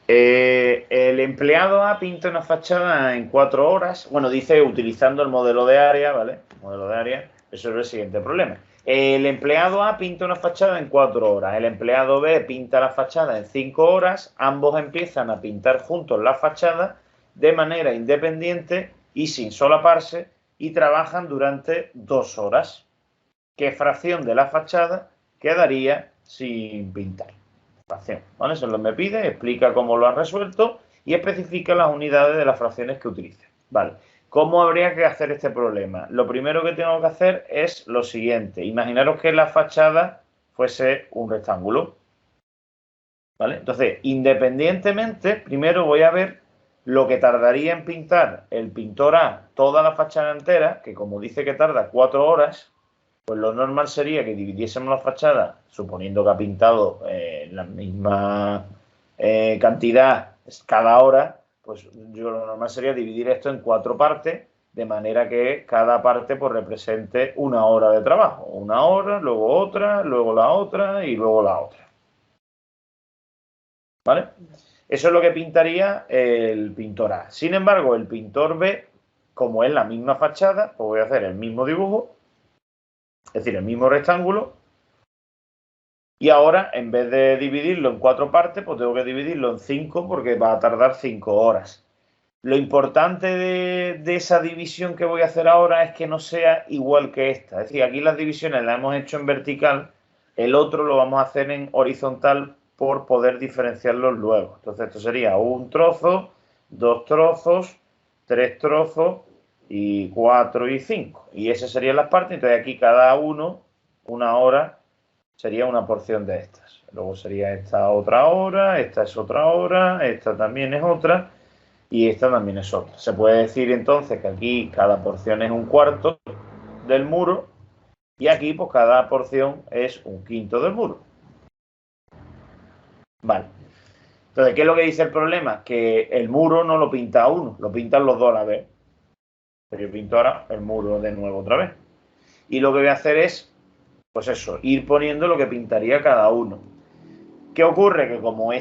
el empleado A pinta una fachada en 4 horas. Bueno, dice utilizando el modelo de área, ¿vale? Modelo de área, eso es el siguiente problema. El empleado A pinta una fachada en 4 horas. El empleado B pinta la fachada en 5 horas. Ambos empiezan a pintar juntos la fachada de manera independiente y sin solaparse y trabajan durante 2 horas. ¿Qué fracción de la fachada quedaría sin pintar? Fracción, ¿vale? Eso lo me pide, explica cómo lo ha resuelto y especifica las unidades de las fracciones que utiliza. Vale. ¿Cómo habría que hacer este problema? Lo primero que tengo que hacer es lo siguiente. Imaginaros que la fachada fuese un rectángulo. ¿Vale? Entonces, independientemente, primero voy a ver lo que tardaría en pintar el pintor A toda la fachada entera, que como dice que tarda 4 horas, pues lo normal sería que dividiésemos la fachada, suponiendo que ha pintado la misma cantidad cada hora, pues yo lo normal sería dividir esto en 4 partes, de manera que cada parte pues represente 1 hora de trabajo. 1 hora, luego otra, luego la otra y luego la otra. ¿Vale? Eso es lo que pintaría el pintor A. Sin embargo, el pintor B, como es la misma fachada, pues voy a hacer el mismo dibujo, es decir, el mismo rectángulo. Y ahora, en vez de dividirlo en 4 partes, pues tengo que dividirlo en 5 porque va a tardar 5 horas. Lo importante de esa división que voy a hacer ahora es que no sea igual que esta. Es decir, aquí las divisiones las hemos hecho en vertical, el otro lo vamos a hacer en horizontal por poder diferenciarlos luego. Entonces esto sería un trozo, 2 trozos, 3 trozos y 4 y 5. Y esas serían las partes. Entonces aquí cada uno, 1 hora, sería una porción de estas. Luego sería esta otra hora, esta es otra hora, esta también es otra y esta también es otra. Se puede decir entonces que aquí cada porción es un cuarto del muro y aquí pues cada porción es un quinto del muro. Vale. Entonces, ¿qué es lo que dice el problema? Que el muro no lo pinta uno, lo pintan los dos a la vez. Pero yo pinto ahora el muro de nuevo otra vez. Y lo que voy a hacer es, pues eso, ir poniendo lo que pintaría cada uno. ¿Qué ocurre? Que como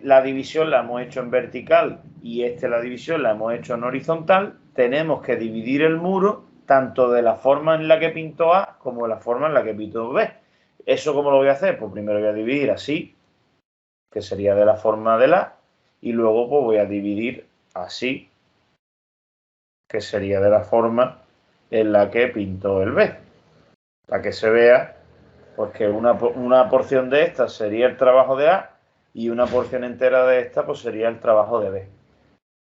la división la hemos hecho en vertical y la división la hemos hecho en horizontal, tenemos que dividir el muro tanto de la forma en la que pinto A como de la forma en la que pinto B. ¿Eso cómo lo voy a hacer? Pues primero voy a dividir así, que sería de la forma de la, y luego pues voy a dividir así, que sería de la forma en la que pinto el B. Para que se vea pues que una porción de esta sería el trabajo de A y una porción entera de esta pues sería el trabajo de B.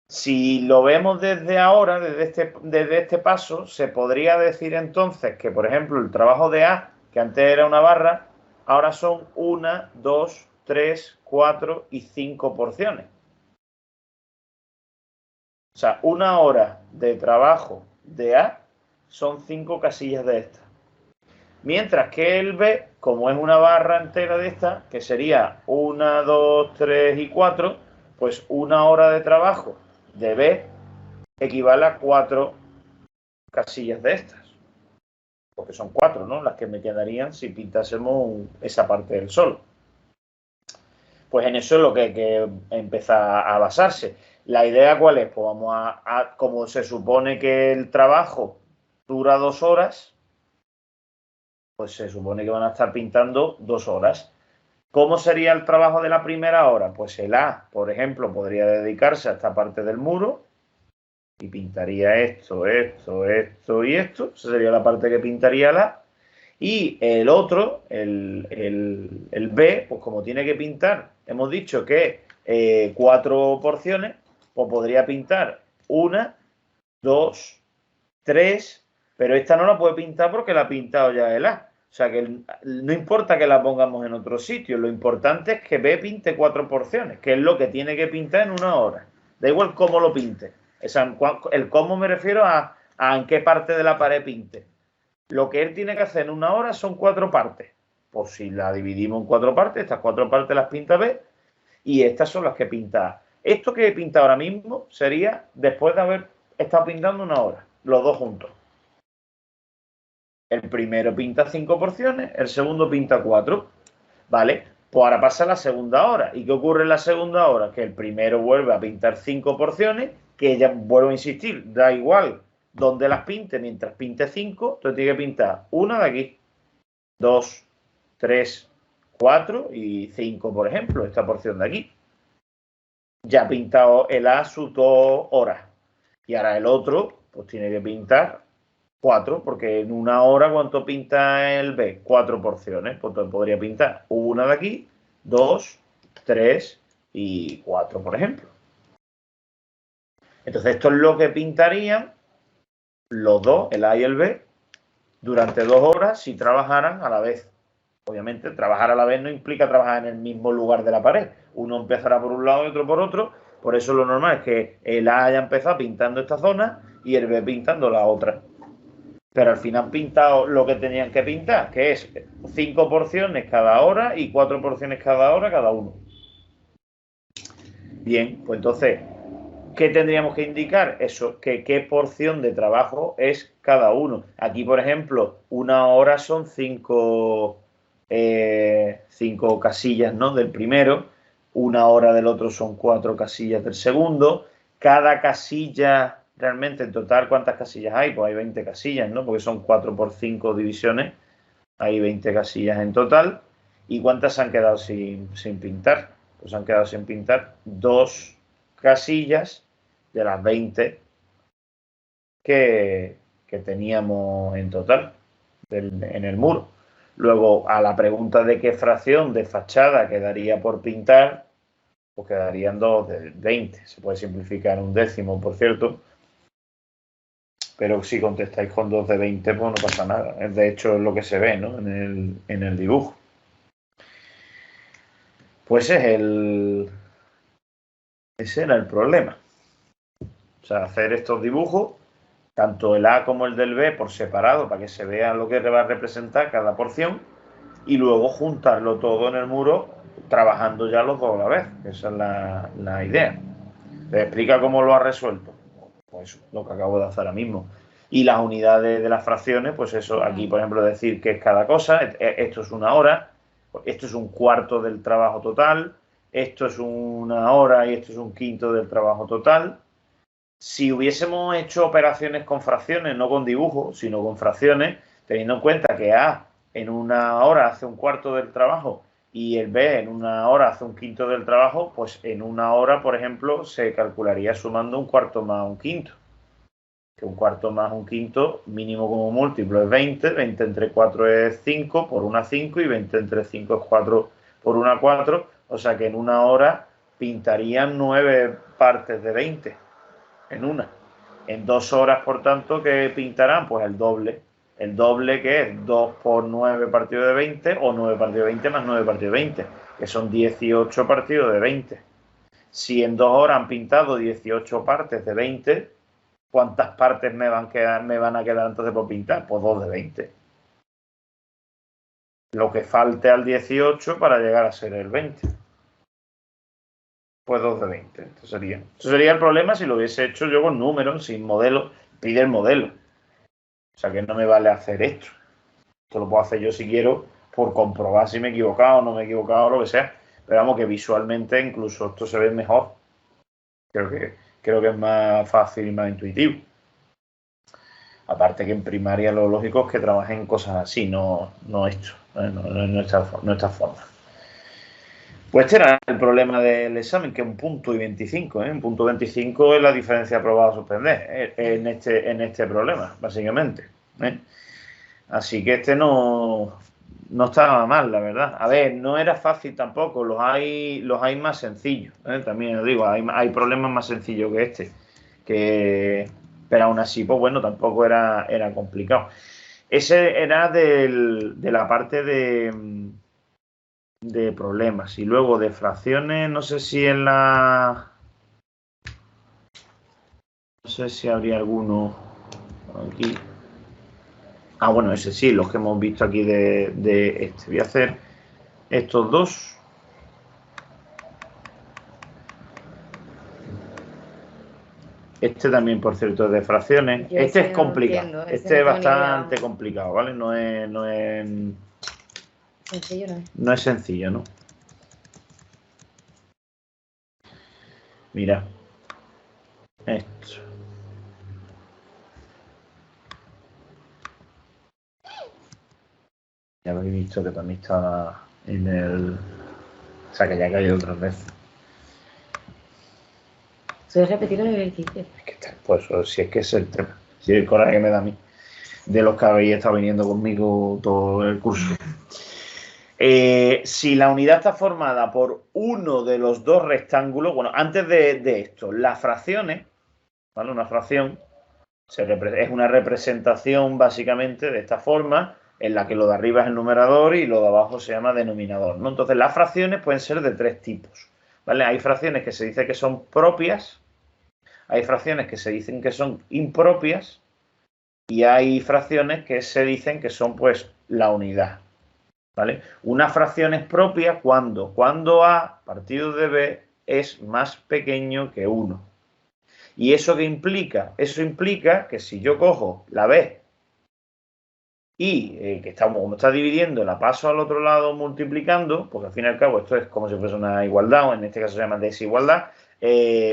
Si lo vemos desde ahora, desde este paso, se podría decir entonces que, por ejemplo, el trabajo de A, que antes era una barra, ahora son 1, 2, 3, 4 y 5 porciones. O sea, 1 hora de trabajo de A son 5 casillas de estas. Mientras que el B, como es una barra entera de esta, que sería 1, 2, 3 y 4, pues 1 hora de trabajo de B equivale a 4 casillas de estas. Porque son 4, ¿no? Las que me quedarían si pintásemos esa parte del sol. Pues en eso es lo que hay que empezar a basarse. ¿La idea cuál es? Pues vamos como se supone que el trabajo dura 2 horas, pues se supone que van a estar pintando 2 horas. ¿Cómo sería el trabajo de la primera hora? Pues el A, por ejemplo, podría dedicarse a esta parte del muro y pintaría esto, esto, esto y esto. Esa sería la parte que pintaría el A. Y el otro, el B, pues como tiene que pintar, hemos dicho que 4 porciones, pues podría pintar 1, 2, 3, pero esta no la puede pintar porque la ha pintado ya el A. O sea que no importa que la pongamos en otro sitio, lo importante es que B pinte 4 porciones, que es lo que tiene que pintar en una hora. Da igual cómo lo pinte. El cómo me refiero a en qué parte de la pared pinte. Lo que él tiene que hacer en una hora son 4 partes. Pues si la dividimos en 4 partes, estas 4 partes las pinta B y estas son las que pinta A. Esto que he pintado ahora mismo sería después de haber estado pintando una hora, los dos juntos. El primero pinta 5 porciones, el segundo pinta 4. ¿Vale? Pues ahora pasa la segunda hora. ¿Y qué ocurre en la segunda hora? Que el primero vuelve a pintar 5 porciones, que ya vuelvo a insistir, da igual donde las pinte, mientras pinte 5, entonces tiene que pintar una de aquí, 2, 3, 4 y 5, por ejemplo, esta porción de aquí. Ya ha pintado el A sus 2 horas. Y ahora el otro, pues tiene que pintar 4, porque en una hora, ¿cuánto pinta el B? 4 porciones. Pues entonces podría pintar una de aquí, 2, 3 y 4, por ejemplo. Entonces esto es lo que pintarían los dos, el A y el B, durante 2 horas si trabajaran a la vez. Obviamente, trabajar a la vez no implica trabajar en el mismo lugar de la pared. Uno empezará por un lado y otro por otro. Por eso lo normal es que el A haya empezado pintando esta zona y el B pintando la otra. Pero al final han pintado lo que tenían que pintar, que es 5 porciones cada hora y 4 porciones cada hora cada uno. Bien, pues entonces, ¿qué tendríamos que indicar? Eso, que qué porción de trabajo es cada uno. Aquí, por ejemplo, una hora son 5 casillas, ¿no? Del primero, una hora del otro son 4 casillas del segundo. Cada casilla, realmente en total, ¿cuántas casillas hay? Pues hay 20 casillas, ¿no? Porque son 4 por 5 divisiones, hay 20 casillas en total. ¿Y cuántas se han quedado sin pintar? Pues han quedado sin pintar 2 casillas de las 20 que teníamos en total en el muro. Luego, a la pregunta de qué fracción de fachada quedaría por pintar, pues quedarían 2 de 20. Se puede simplificar en un décimo, por cierto. Pero si contestáis con 2 de 20, pues no pasa nada. De hecho, es lo que se ve, ¿no? En el dibujo. Pues ese era el problema. O sea, hacer estos dibujos, tanto el A como el del B por separado, para que se vea lo que va a representar cada porción, y luego juntarlo todo en el muro, trabajando ya los dos a la vez. Esa es la idea. ¿Te explica cómo lo ha resuelto? Pues lo que acabo de hacer ahora mismo. Y las unidades de las fracciones, pues eso, aquí por ejemplo decir que es cada cosa, esto es una hora, esto es un cuarto del trabajo total, esto es una hora y esto es un quinto del trabajo total. Si hubiésemos hecho operaciones con fracciones, no con dibujos, sino con fracciones, teniendo en cuenta que A en una hora hace un cuarto del trabajo y el B en una hora hace un quinto del trabajo, pues en una hora, por ejemplo, se calcularía sumando un cuarto más un quinto. Que un cuarto más un quinto, mínimo como múltiplo es 20, 20 entre 4 es 5, por una 5, y 20 entre 5 es 4, por una 4, o sea que en una hora pintarían 9 partes de 20, en una. En 2 horas, por tanto, ¿qué pintarán? Pues el doble. El doble, que es 2 por 9 partidos de 20, o 9 partidos de 20 más 9 partidos de 20, que son 18 partidos de 20. Si en 2 horas han pintado 18 partes de 20, ¿cuántas partes me van a quedar entonces por pintar? Pues 2 de 20. Lo que falte al 18 para llegar a ser el 20. Pues 2 de 20. Eso sería el problema si lo hubiese hecho yo con números, sin modelo. Pide el modelo. O sea que no me vale hacer esto. Esto lo puedo hacer yo si quiero por comprobar si me he equivocado o no me he equivocado o lo que sea. Pero vamos, que visualmente incluso esto se ve mejor. Creo que es más fácil y más intuitivo. Aparte que en primaria lo lógico es que trabajen cosas así, no esto, no esta forma. Pues este era el problema del examen, que es un punto y 25. Un punto 25 es la diferencia aprobada o suspender en este problema, básicamente. Así que este no estaba mal, la verdad. A ver, no era fácil tampoco, los hay más sencillos. También os digo, hay problemas más sencillos que este. Pero aún así, pues bueno, tampoco era complicado. Ese era de la parte de problemas. Y luego de fracciones, no sé si en la... No sé si habría alguno aquí. Ah, bueno, ese sí, los que hemos visto aquí de este. Voy a hacer estos dos. Este también, por cierto, es de fracciones.
Yo
Este
ese
es
no lo
complicado.
entiendo, ese
Este
no
es
tengo ni idea,
bastante
vamos.
complicado, ¿vale? No es
Sencillo, ¿no?
no es sencillo, ¿no? Mira. Esto. Ya habéis visto que también estaba en el... O sea, que ya ha caído otras veces.
Suele repetir el ejercicio.
Es que está, pues si es que es el tema. Si es el coraje que me da a mí. De los que habéis estado viniendo conmigo todo el curso. Si la unidad está formada por uno de los dos rectángulos, bueno, antes de esto, las fracciones, ¿vale? Una fracción es una representación básicamente de esta forma, en la que lo de arriba es el numerador y lo de abajo se llama denominador, ¿no? Entonces, las fracciones pueden ser de tres tipos, ¿vale? Hay fracciones que se dice que son propias, hay fracciones que se dicen que son impropias y hay fracciones que se dicen que son, pues, la unidad, ¿vale? Una fracción es propia cuando A partido de B es más pequeño que 1. ¿Y eso qué implica? Eso implica que si yo cojo la B y como está dividiendo, la paso al otro lado multiplicando, porque al fin y al cabo esto es como si fuese una igualdad, o en este caso se llama desigualdad,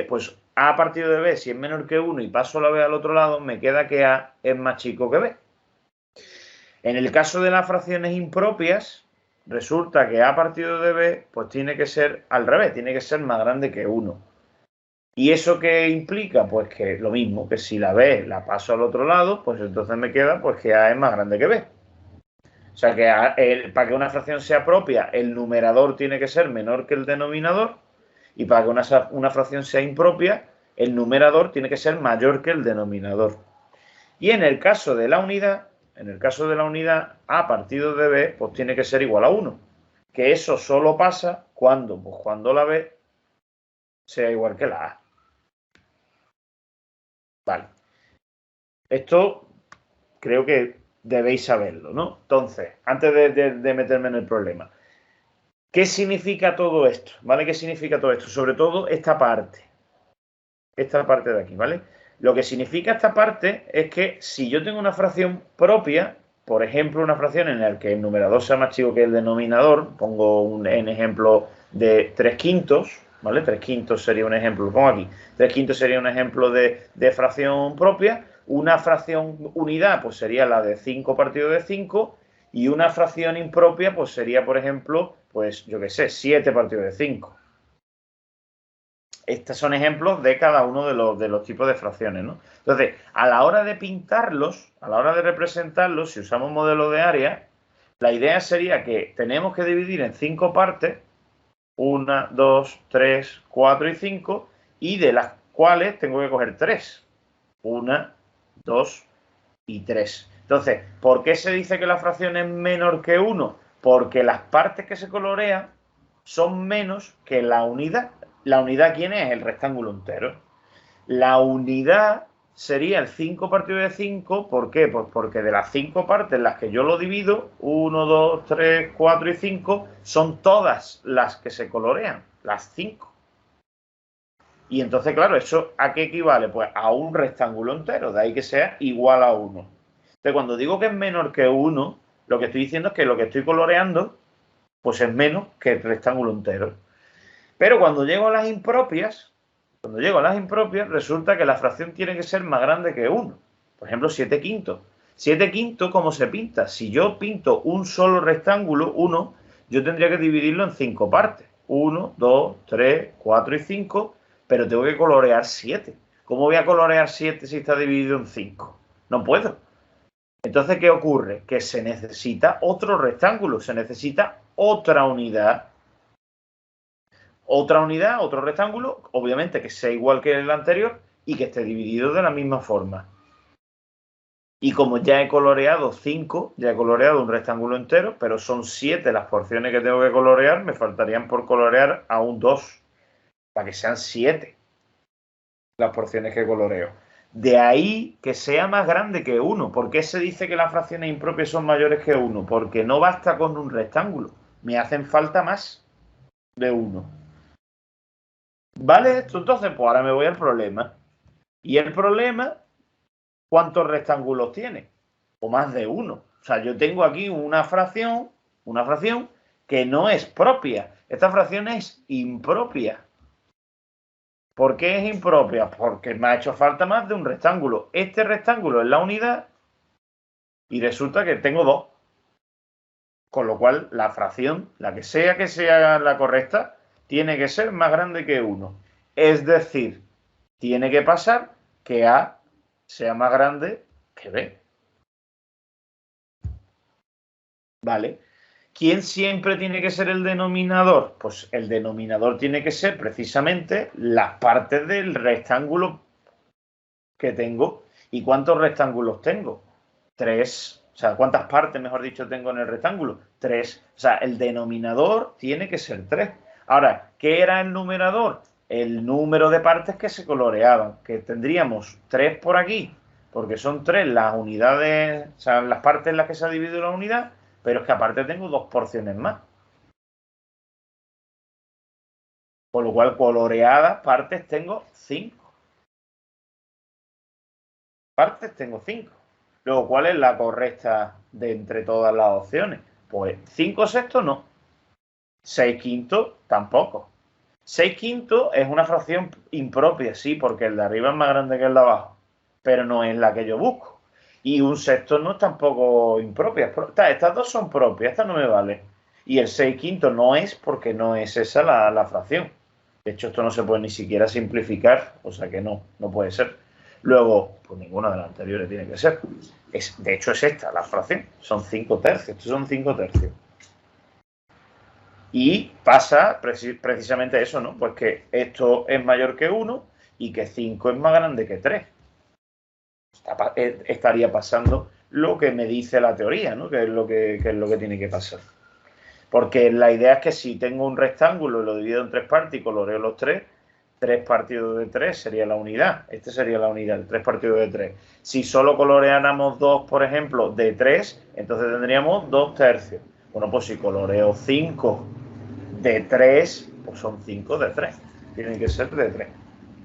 pues A partido de B, si es menor que 1 y paso la B al otro lado, me queda que A es más chico que B. En el caso de las fracciones impropias, resulta que A partido de B, pues tiene que ser al revés, tiene que ser más grande que 1. ¿Y eso qué implica? Pues que lo mismo, que si la B la paso al otro lado, pues entonces me queda pues que A es más grande que B. O sea que para que una fracción sea propia, el numerador tiene que ser menor que el denominador, y para que una fracción sea impropia, el numerador tiene que ser mayor que el denominador. Y en el caso de la unidad, A partido de B, pues tiene que ser igual a 1. Que eso solo pasa cuando, pues cuando la B sea igual que la A. Vale. Esto creo que debéis saberlo, ¿no? Entonces, antes de meterme en el problema, ¿qué significa todo esto? ¿Vale? ¿Qué significa todo esto? Sobre todo esta parte de aquí, ¿vale? Lo que significa esta parte es que si yo tengo una fracción propia, por ejemplo, una fracción en la que el numerador sea más chico que el denominador, pongo en ejemplo de 3/5, ¿vale? 3/5 sería un ejemplo, lo pongo aquí. 3/5 sería un ejemplo de fracción propia. Una fracción unidad, pues sería la de 5 partido de 5. Y una fracción impropia, pues sería, por ejemplo, pues yo qué sé, 7 partido de 5. Estos son ejemplos de cada uno de los tipos de fracciones, ¿no? Entonces, a la hora de pintarlos, a la hora de representarlos, si usamos modelo de área, la idea sería que tenemos que dividir en 5 partes, 1, 2, 3, 4 y 5, y de las cuales tengo que coger 3. 1, 2 y 3. Entonces, ¿por qué se dice que la fracción es menor que 1? Porque las partes que se colorean son menos que la unidad. ¿La unidad quién es? El rectángulo entero. La unidad sería el 5 partido de 5. ¿Por qué? Pues porque de las 5 partes en las que yo lo divido, 1, 2, 3, 4 y 5, son todas las que se colorean, las 5. Y entonces, claro, ¿eso a qué equivale? Pues a un rectángulo entero, de ahí que sea igual a 1. Entonces, cuando digo que es menor que 1, lo que estoy diciendo es que lo que estoy coloreando, pues es menos que el rectángulo entero. Pero cuando llego a las impropias, resulta que la fracción tiene que ser más grande que 1. Por ejemplo, 7/5. 7/5, ¿cómo se pinta? Si yo pinto un solo rectángulo, 1, yo tendría que dividirlo en 5 partes. 1, 2, 3, 4 y 5, pero tengo que colorear 7. ¿Cómo voy a colorear 7 si está dividido en 5? No puedo. Entonces, ¿qué ocurre? Que se necesita otro rectángulo, se necesita otra unidad. Otra unidad, otro rectángulo, obviamente que sea igual que el anterior, y que esté dividido de la misma forma. Y como ya he coloreado 5, ya he coloreado un rectángulo entero, pero son 7 las porciones que tengo que colorear, me faltarían por colorear aún 2, para que sean 7 las porciones que coloreo. De ahí que sea más grande que 1. ¿Por qué se dice que las fracciones impropias son mayores que 1? Porque no basta con un rectángulo, me hacen falta más de 1. ¿Vale esto? Entonces, pues ahora me voy al problema. Y el problema, ¿cuántos rectángulos tiene? O más de 1. O sea, yo tengo aquí una fracción que no es propia. Esta fracción es impropia. ¿Por qué es impropia? Porque me ha hecho falta más de un rectángulo. Este rectángulo es la unidad y resulta que tengo 2. Con lo cual, la fracción, la que sea la correcta, tiene que ser más grande que 1. Es decir, tiene que pasar que A sea más grande que B. ¿Vale? ¿Quién siempre tiene que ser el denominador? Pues el denominador tiene que ser precisamente las partes del rectángulo que tengo. ¿Y cuántos rectángulos tengo? 3. O sea, ¿cuántas partes, mejor dicho, tengo en el rectángulo? 3. O sea, el denominador tiene que ser 3. Ahora, ¿qué era el numerador? El número de partes que se coloreaban, que tendríamos 3 por aquí, porque son 3 las unidades, o sea, las partes en las que se ha dividido la unidad, pero es que aparte tengo 2 porciones más. Con lo cual, coloreadas partes tengo 5. Partes tengo 5. Luego, ¿cuál es la correcta de entre todas las opciones? Pues 5 sextos no. 6 quintos tampoco. 6 quintos es una fracción impropia, sí, porque el de arriba es más grande que el de abajo, pero no es la que yo busco. Y un sexto no es tampoco impropia. Estas dos son propias, esta no me vale. Y el 6 quintos no es porque no es esa la fracción. De hecho, esto no se puede ni siquiera simplificar, o sea que no puede ser. Luego, pues ninguna de las anteriores tiene que ser. De hecho, es esta la fracción. Son 5 tercios. Estos son 5 tercios. Y pasa precisamente eso, ¿no? Pues que esto es mayor que 1 y que 5 es más grande que 3. Estaría pasando lo que me dice la teoría, ¿no? Que es lo que tiene que pasar. Porque la idea es que si tengo un rectángulo y lo divido en 3 partes y coloreo los 3, 3 partidos de 3 sería la unidad. Este sería la unidad, el 3 partidos de 3. Si solo coloreáramos 2, por ejemplo, de 3, entonces tendríamos 2 tercios. Bueno, pues si coloreo 5 de 3, pues son 5 de 3. Tienen que ser de 3.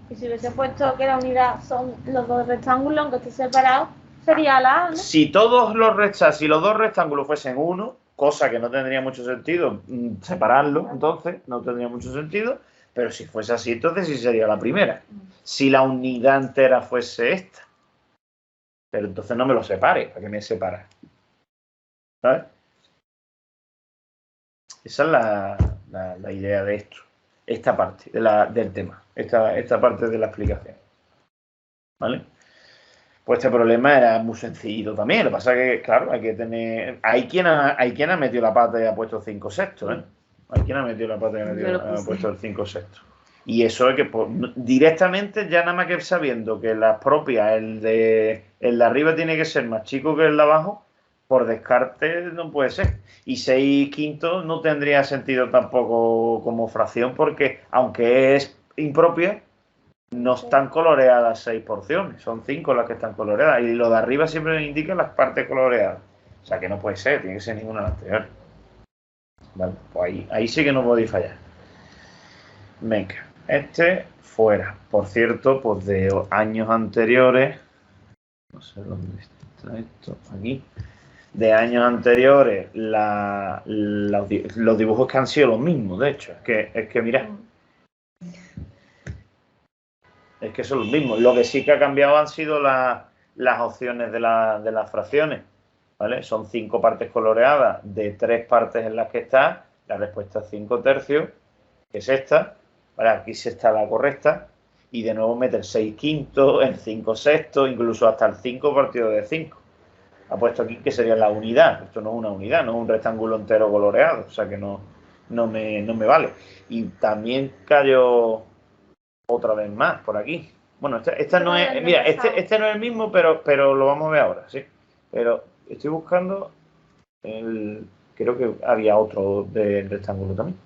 Y si hubiese puesto que la unidad son los dos rectángulos, aunque esté separado, sería la A, ¿no?
Si los dos rectángulos fuesen 1, cosa que no tendría mucho sentido separarlo, entonces no tendría mucho sentido, pero si fuese así, entonces sí sería la primera. Si la unidad entera fuese esta, pero entonces no me lo separe, ¿para qué me separa? ¿Sabes? Esa es la idea de esto, esta parte del tema, esta parte de la explicación. ¿Vale? Pues este problema era muy sencillo también. Lo que pasa es que, claro, hay que tener. Hay quien ha metido la pata y ha puesto 5 sextos, ¿eh? Hay quien ha metido la pata y ha puesto el 5 sextos. Y eso es que pues, directamente, ya nada más que sabiendo que las propias, el de arriba tiene que ser más chico que el de abajo, por descarte no puede ser. Y 6 quintos no tendría sentido tampoco como fracción, porque aunque es impropia, no están coloreadas 6 porciones, son 5 las que están coloreadas. Y lo de arriba siempre indica las partes coloreadas. O sea que no puede ser, tiene que ser ninguna de las anteriores. Vale, pues ahí sí que no podéis fallar. Venga, este fuera. Por cierto, pues de años anteriores, no sé dónde está esto, aquí. De años anteriores, los dibujos que han sido los mismos, de hecho. Es que mirad. Es que son los mismos. Lo que sí que ha cambiado han sido las opciones de las fracciones. ¿Vale? Son 5 partes coloreadas de 3 partes en las que está. La respuesta es 5 tercios, que es esta. ¿Vale? Aquí sí está la correcta. Y de nuevo meter 6 quintos, el 5 sextos, incluso hasta el 5 partido de 5. Ha puesto aquí que sería la unidad. Esto no es una unidad, no es un rectángulo entero coloreado. O sea que no me vale. Y también cayó otra vez más por aquí. Bueno, esta no es... Mira, este no es el mismo, pero lo vamos a ver ahora, ¿sí? Pero estoy buscando creo que había otro del rectángulo también.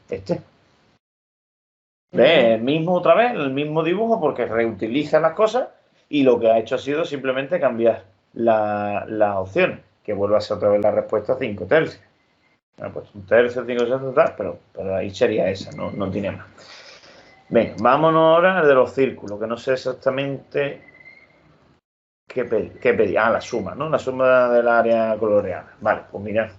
Este. ¿Ves? El mismo otra vez, el mismo dibujo, porque reutiliza las cosas y lo que ha hecho ha sido simplemente cambiar las opciones, que vuelve a ser otra vez la respuesta 5 tercios. Bueno, pues 1 tercio, 5 tercios, tal, pero ahí sería esa, no tiene más. Venga, vámonos ahora al de los círculos, que no sé exactamente qué pedir. Ah, la suma, ¿no? La suma del área coloreada. Vale, pues mirad.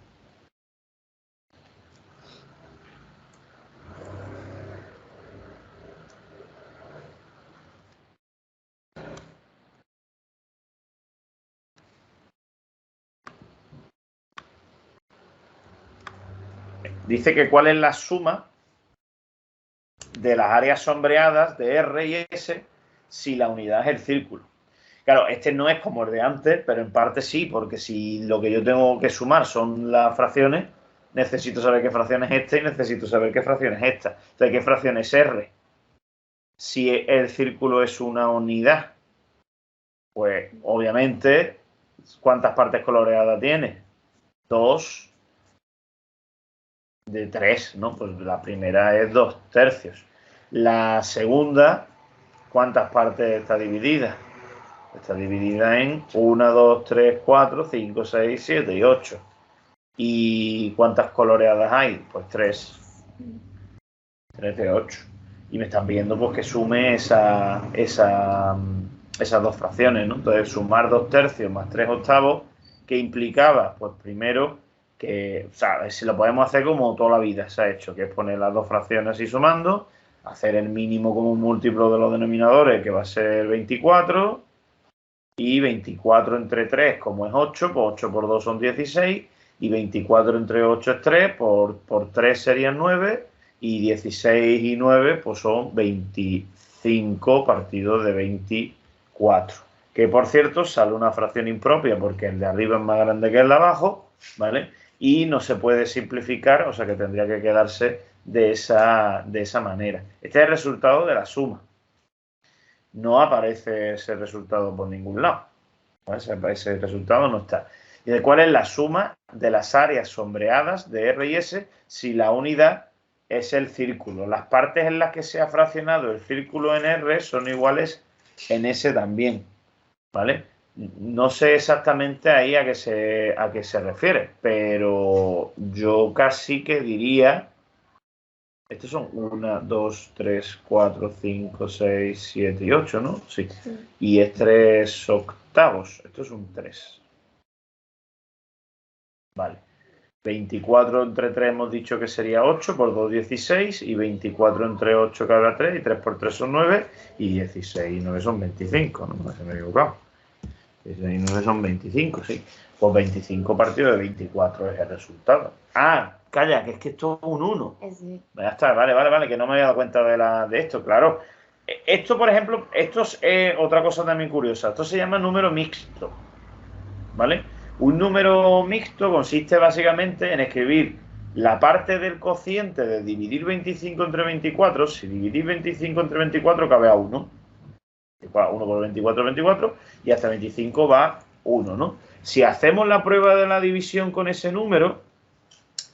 Dice que cuál es la suma de las áreas sombreadas de R y S si la unidad es el círculo. Claro, este no es como el de antes, pero en parte sí, porque si lo que yo tengo que sumar son las fracciones, necesito saber qué fracción es esta y necesito saber qué fracción es esta. Entonces, ¿qué fracción es R? Si el círculo es una unidad, pues obviamente, ¿cuántas partes coloreadas tiene? 2 de 3, ¿no? Pues la primera es 2 tercios. La segunda, ¿cuántas partes está dividida? Está dividida en 1, 2, 3, 4, 5, 6, 7 y 8. ¿Y cuántas coloreadas hay? Pues 3. 3 de 8. Y me están pidiendo pues, que sume esas dos fracciones, ¿no? Entonces, sumar 2 tercios más 3 octavos, ¿qué implicaba? Pues primero que, o sea, si lo podemos hacer como toda la vida se ha hecho, que es poner las dos fracciones así sumando, hacer el mínimo como un múltiplo de los denominadores, que va a ser 24, y 24 entre 3, como es 8, pues 8 por 2 son 16, y 24 entre 8 es 3, por 3 serían 9, y 16 y 9 pues son 25 partido de 24. Que por cierto sale una fracción impropia porque el de arriba es más grande que el de abajo, ¿vale? Y no se puede simplificar, o sea que tendría que quedarse de esa manera. Este es el resultado de la suma. No aparece ese resultado por ningún lado. Ese resultado no está. ¿Y de cuál es la suma de las áreas sombreadas de R y S si la unidad es el círculo? Las partes en las que se ha fraccionado el círculo en R son iguales en S también, ¿vale? No sé exactamente ahí a qué se refiere, pero yo casi que diría... Estos son 1, 2, 3, 4, 5, 6, 7 y 8, ¿no? Sí. Y es 3 octavos. Esto es un 3. Vale. 24 entre 3 hemos dicho que sería 8, por 2, 16. Y 24 entre 8 que habrá 3. Y 3 por 3 son 9. Y 16 y 9 son 25. No se me he equivocado. 16 y 9 son 25, sí. Pues 25 partido de 24 es el resultado. Ah, calla, que es que esto es un 1.
Sí.
Ya está, vale, que no me había dado cuenta de esto, claro. Esto, por ejemplo, esto es otra cosa también curiosa. Esto se llama número mixto, ¿vale? Un número mixto consiste básicamente en escribir la parte del cociente de dividir 25 entre 24. Si dividir 25 entre 24 cabe a 1. 1 por 24, 24, y hasta 25 va 1, ¿no? Si hacemos la prueba de la división con ese número,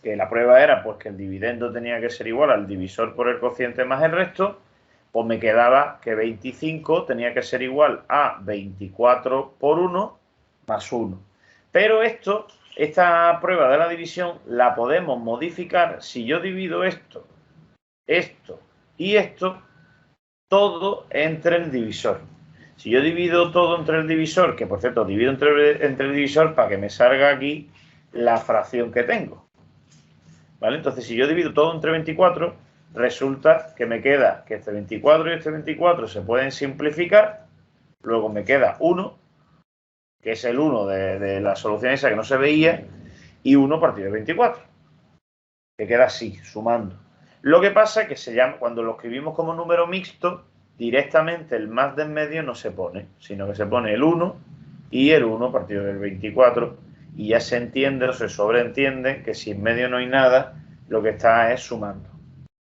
que la prueba era pues que el dividendo tenía que ser igual al divisor por el cociente más el resto, pues me quedaba que 25 tenía que ser igual a 24 por 1 más 1. Pero esta prueba de la división la podemos modificar si yo divido esto y esto, todo entre el divisor. Si yo divido todo entre el divisor, que por cierto divido entre el divisor para que me salga aquí la fracción que tengo, ¿vale? Entonces si yo divido todo entre 24, resulta que me queda que este 24 y este 24 se pueden simplificar, luego me queda 1, que es el 1 de la solución esa que no se veía, y 1 partido de 24, que queda así, sumando. Lo que pasa es que se llama, cuando lo escribimos como número mixto, directamente el más de en medio no se pone, sino que se pone el 1 y el 1 partido del 24, y ya se entiende o se sobreentiende que si en medio no hay nada, lo que está es sumando.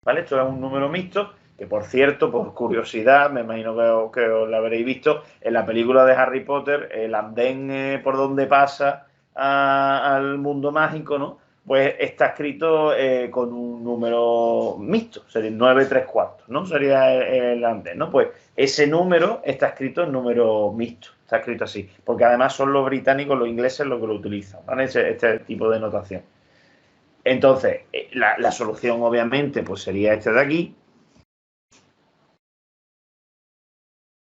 ¿Vale? Esto es un número mixto Que por cierto, por curiosidad, me imagino que os la habréis visto, en la película de Harry Potter, el andén por donde pasa al mundo mágico, ¿no? Pues está escrito con un número mixto, sería 9 3 cuartos, ¿no? Sería el andén, ¿no? Pues ese número está escrito en número mixto, está escrito así, porque además son los británicos, los ingleses los que lo utilizan, ¿vale? Este tipo de notación. Entonces, la solución obviamente pues sería este de aquí.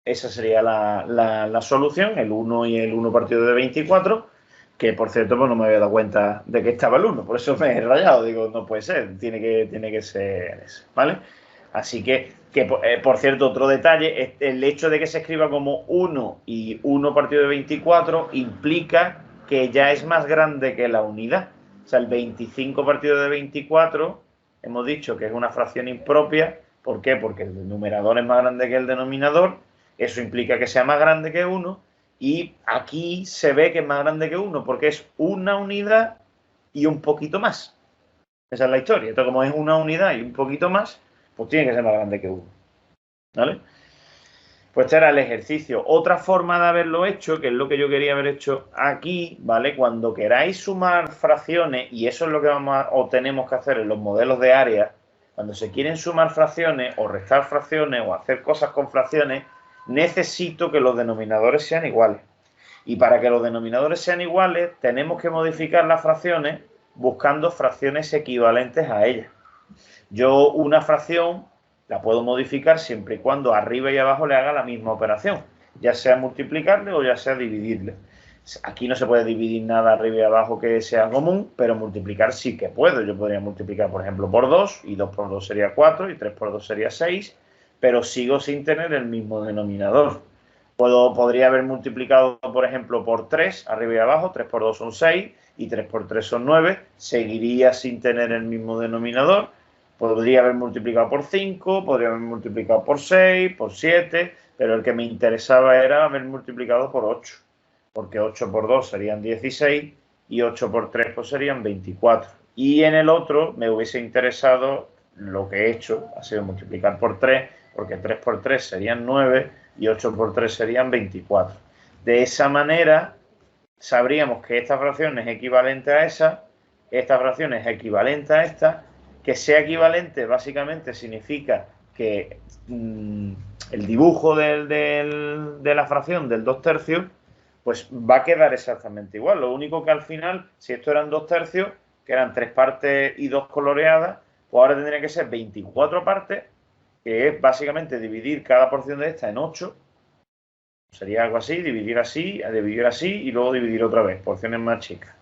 Esa sería la solución, el 1 y el 1 partido de 24, que por cierto pues no me había dado cuenta de que estaba el 1, por eso me he rayado, digo, no puede ser, tiene que ser ese, ¿vale? Así que por cierto, otro detalle, el hecho de que se escriba como 1 y 1 partido de 24 implica que ya es más grande que la unidad. O sea, el 25 partido de 24, hemos dicho que es una fracción impropia. ¿Por qué? Porque el numerador es más grande que el denominador. Eso implica que sea más grande que 1. Y aquí se ve que es más grande que 1 porque es una unidad y un poquito más. Esa es la historia. Entonces, como es una unidad y un poquito más, pues tiene que ser más grande que 1. ¿Vale? Pues este era el ejercicio. Otra forma de haberlo hecho, que es lo que yo quería haber hecho aquí, ¿vale? Cuando queráis sumar fracciones, y eso es lo que o tenemos que hacer en los modelos de área, cuando se quieren sumar fracciones o restar fracciones o hacer cosas con fracciones, necesito que los denominadores sean iguales. Y para que los denominadores sean iguales, tenemos que modificar las fracciones buscando fracciones equivalentes a ellas. Yo una fracción la puedo modificar siempre y cuando arriba y abajo le haga la misma operación, ya sea multiplicarle o ya sea dividirle. Aquí no se puede dividir nada arriba y abajo que sea común, pero multiplicar sí que puedo. Yo podría multiplicar, por ejemplo, por 2, y 2 por 2 sería 4, y 3 por 2 sería 6, pero sigo sin tener el mismo denominador. Podría haber multiplicado, por ejemplo, por 3, arriba y abajo, 3 por 2 son 6, y 3 por 3 son 9, seguiría sin tener el mismo denominador. Podría haber multiplicado por 5, podría haber multiplicado por 6, por 7, pero el que me interesaba era haber multiplicado por 8, porque 8 por 2 serían 16 y 8 por 3 pues serían 24. Y en el otro me hubiese interesado, lo que he hecho ha sido multiplicar por 3, porque 3 por 3 serían 9 y 8 por 3 serían 24. De esa manera sabríamos que esta fracción es equivalente a esta fracción es equivalente a esta. Que sea equivalente básicamente significa que el dibujo de la fracción del 2 tercios pues va a quedar exactamente igual. Lo único que al final, si esto eran 2 tercios, que eran 3 partes y 2 coloreadas, pues ahora tendría que ser 24 partes, que es básicamente dividir cada porción de esta en 8. Sería algo así, dividir así y luego dividir otra vez, porciones más chicas.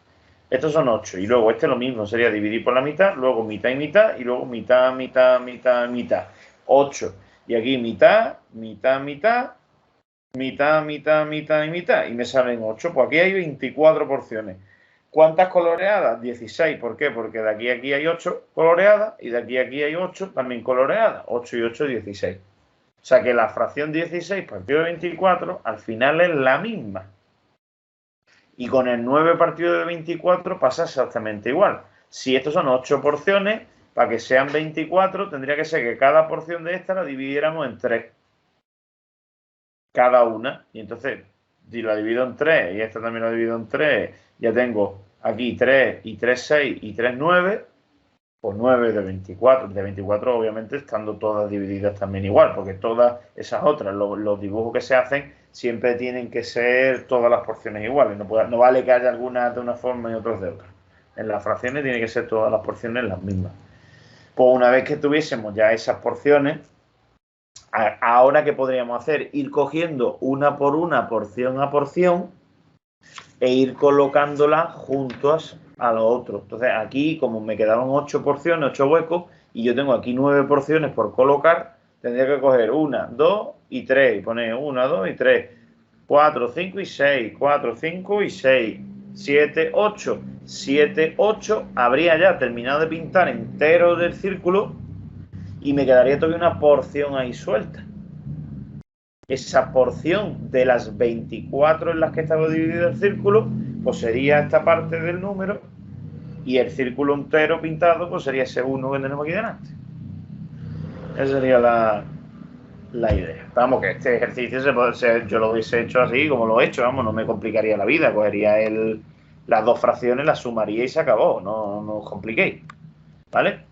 Estos son 8. Y luego este lo mismo, sería dividir por la mitad, luego mitad y mitad, y luego mitad, mitad, mitad, mitad. 8. Y aquí mitad, mitad, mitad, mitad, mitad, mitad y mitad. Y me salen 8. Pues aquí hay 24 porciones. ¿Cuántas coloreadas? 16. ¿Por qué? Porque de aquí a aquí hay 8 coloreadas y de aquí a aquí hay 8 también coloreadas. 8 y 8, 16. O sea que la fracción 16 partido de 24 al final es la misma. Y con el 9 partido de 24 pasa exactamente igual. Si estos son 8 porciones, para que sean 24, tendría que ser que cada porción de esta la dividiéramos en 3. Cada una. Y entonces, si la divido en 3 y esta también la divido en 3, ya tengo aquí 3 y 3, 6 y 3, 9. Pues 9 de 24. De 24, obviamente, estando todas divididas también igual, porque todas esas otras, los dibujos que se hacen, siempre tienen que ser todas las porciones iguales. No vale que haya algunas de una forma y otras de otra. En las fracciones tienen que ser todas las porciones las mismas. Pues una vez que tuviésemos ya esas porciones, ahora ¿qué podríamos hacer? Ir cogiendo una por una, porción a porción, e ir colocándolas juntas a lo otro. Entonces aquí, como me quedaron 8 porciones, 8 huecos, y yo tengo aquí 9 porciones por colocar, tendría que coger 1, 2 y 3, y poner 1, 2 y 3, 4, 5 y 6, 4, 5 y 6, 7, 8, 7, 8, habría ya terminado de pintar entero del círculo y me quedaría todavía una porción ahí suelta. Esa porción de las 24 en las que estaba dividido el círculo, pues sería esta parte del número, y el círculo entero pintado, pues sería ese 1 que tenemos aquí delante. Esa sería la idea. Vamos, que este ejercicio yo lo hubiese hecho así como lo he hecho, vamos, no me complicaría la vida. Cogería las dos fracciones, las sumaría y se acabó. No os compliquéis. ¿Vale?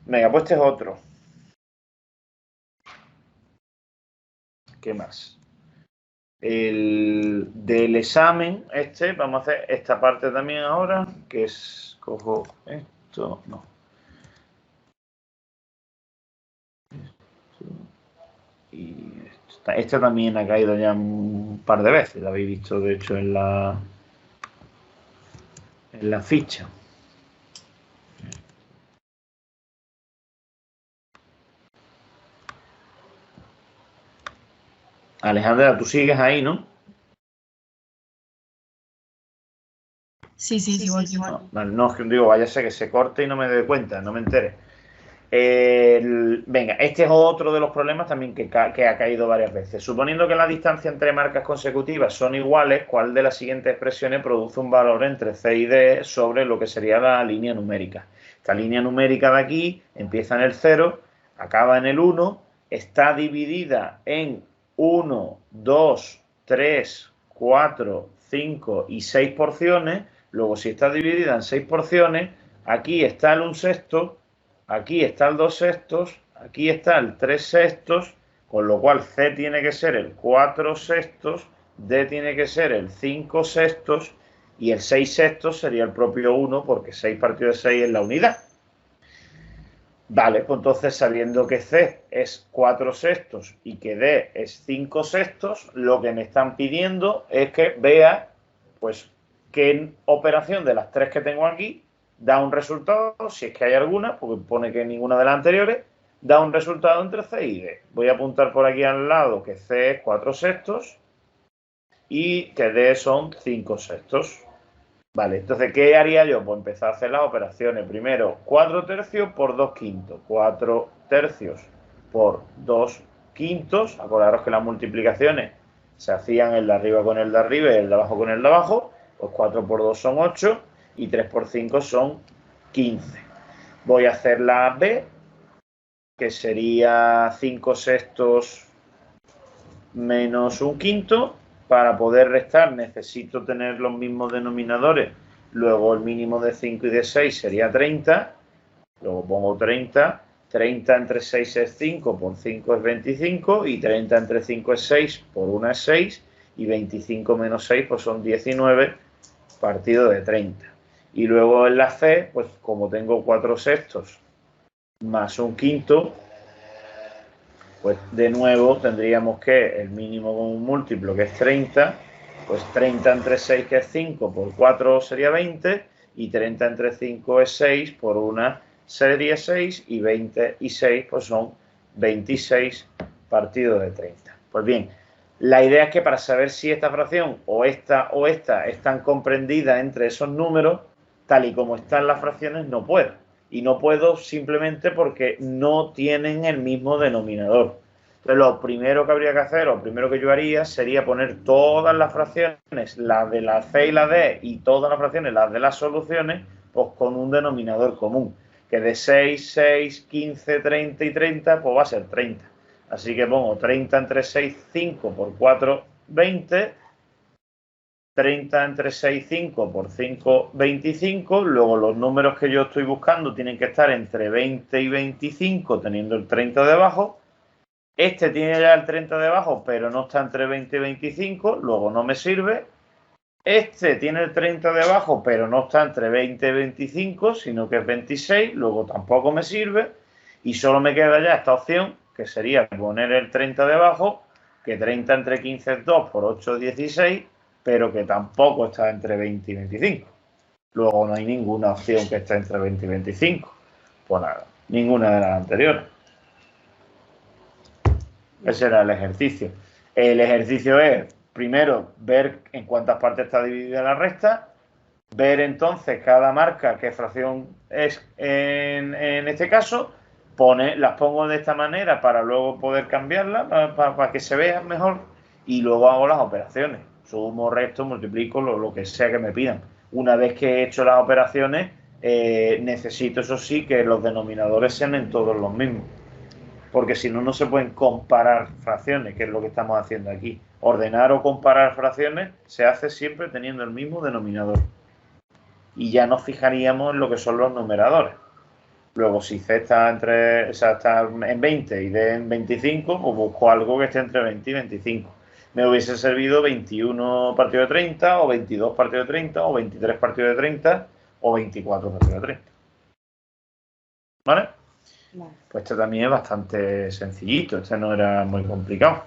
Venga, pues este es otro. ¿Qué más? Del examen vamos a hacer esta parte también ahora, que es, cojo esto, no. Y esta también ha caído ya un par de veces, la habéis visto de hecho en la ficha. Alejandra, tú sigues ahí, ¿no?
Sí, igual.
No, vale, no, es que digo, vaya a ser que se corte y no me dé cuenta, no me entere. Venga, este es otro de los problemas también que ha caído varias veces. Suponiendo que la distancia entre marcas consecutivas son iguales, ¿cuál de las siguientes expresiones produce un valor entre C y D sobre lo que sería la línea numérica? Esta línea numérica de aquí empieza en el 0, acaba en el 1, está dividida en 1, 2, 3, 4, 5 y 6 porciones. Luego, si está dividida en 6 porciones, aquí está el 1/6, aquí está el 2/6, aquí está el 3/6, con lo cual C tiene que ser el 4/6, D tiene que ser el 5/6 y el 6/6 sería el propio 1 porque 6 partido de 6 es la unidad. Vale, pues entonces sabiendo que C es 4/6 y que D es 5/6, lo que me están pidiendo es que vea pues qué operación de las tres que tengo aquí da un resultado, si es que hay alguna, porque pone que ninguna de las anteriores, da un resultado entre C y D. Voy a apuntar por aquí al lado que C es 4/6 y que D son 5/6. Vale, entonces, ¿qué haría yo? Pues empezar a hacer las operaciones. Primero, 4/3 por 2/5. 4/3 por 2/5. Acordaros que las multiplicaciones se hacían el de arriba con el de arriba y el de abajo con el de abajo. Pues 4 por 2 son 8 y 3 por 5 son 15. Voy a hacer la B, que sería 5/6 menos 1/5. Para poder restar necesito tener los mismos denominadores. Luego el mínimo de 5 y de 6 sería 30. Luego pongo 30. 30 entre 6 es 5, por 5 es 25. Y 30 entre 5 es 6, por 1 es 6. Y 25 menos 6 pues son 19 partido de 30. Y luego en la C, pues como tengo 4/6 más 1/5, pues de nuevo tendríamos que el mínimo con un múltiplo que es 30, pues 30 entre 6 que es 5 por 4 sería 20 y 30 entre 5 es 6 por 1 sería 6 y 20 y 6 pues son 26 partido de 30. Pues bien, la idea es que para saber si esta fracción o esta están comprendidas entre esos números, tal y como están las fracciones, no puedo. Y no puedo simplemente porque no tienen el mismo denominador. Entonces, lo primero que habría que hacer, o lo primero que yo haría, sería poner todas las fracciones, las de la C y la D, y todas las fracciones, las de las soluciones, pues con un denominador común. Que de 6, 6, 15, 30 y 30, pues va a ser 30. Así que pongo 30 entre 6, 5 por 4, 20. 30 entre 6, 5 por 5, 25. Luego los números que yo estoy buscando tienen que estar entre 20 y 25, teniendo el 30 debajo. Este tiene ya el 30 debajo, pero no está entre 20 y 25, luego no me sirve. Este tiene el 30 debajo, pero no está entre 20 y 25, sino que es 26, luego tampoco me sirve. Y solo me queda ya esta opción, que sería poner el 30 debajo, que 30 entre 15 es 2 por 8 es 16, pero que tampoco está entre 20 y 25. Luego no hay ninguna opción que esté entre 20 y 25. Pues nada, ninguna de las anteriores. Ese era el ejercicio. El ejercicio es, primero, ver en cuántas partes está dividida la resta, ver entonces cada marca qué fracción es en este caso, las pongo de esta manera para luego poder cambiarlas, para que se vean mejor, y luego hago las operaciones. Sumo, resto, multiplico, lo que sea que me pidan. Una vez que he hecho las operaciones, necesito, eso sí, que los denominadores sean en todos los mismos. porque si no, no se pueden comparar fracciones, que es lo que estamos haciendo aquí. Ordenar o comparar fracciones se hace siempre teniendo el mismo denominador. Y ya nos fijaríamos en lo que son los numeradores. Luego, si C está está en 20 y D en 25, pues busco algo que esté entre 20 y 25. Me hubiese servido 21 partido de 30, o 22 partido de 30, o 23 partido de 30, o 24 partido de 30. ¿Vale?
Vale.
Pues este también es bastante sencillito, este no era muy complicado.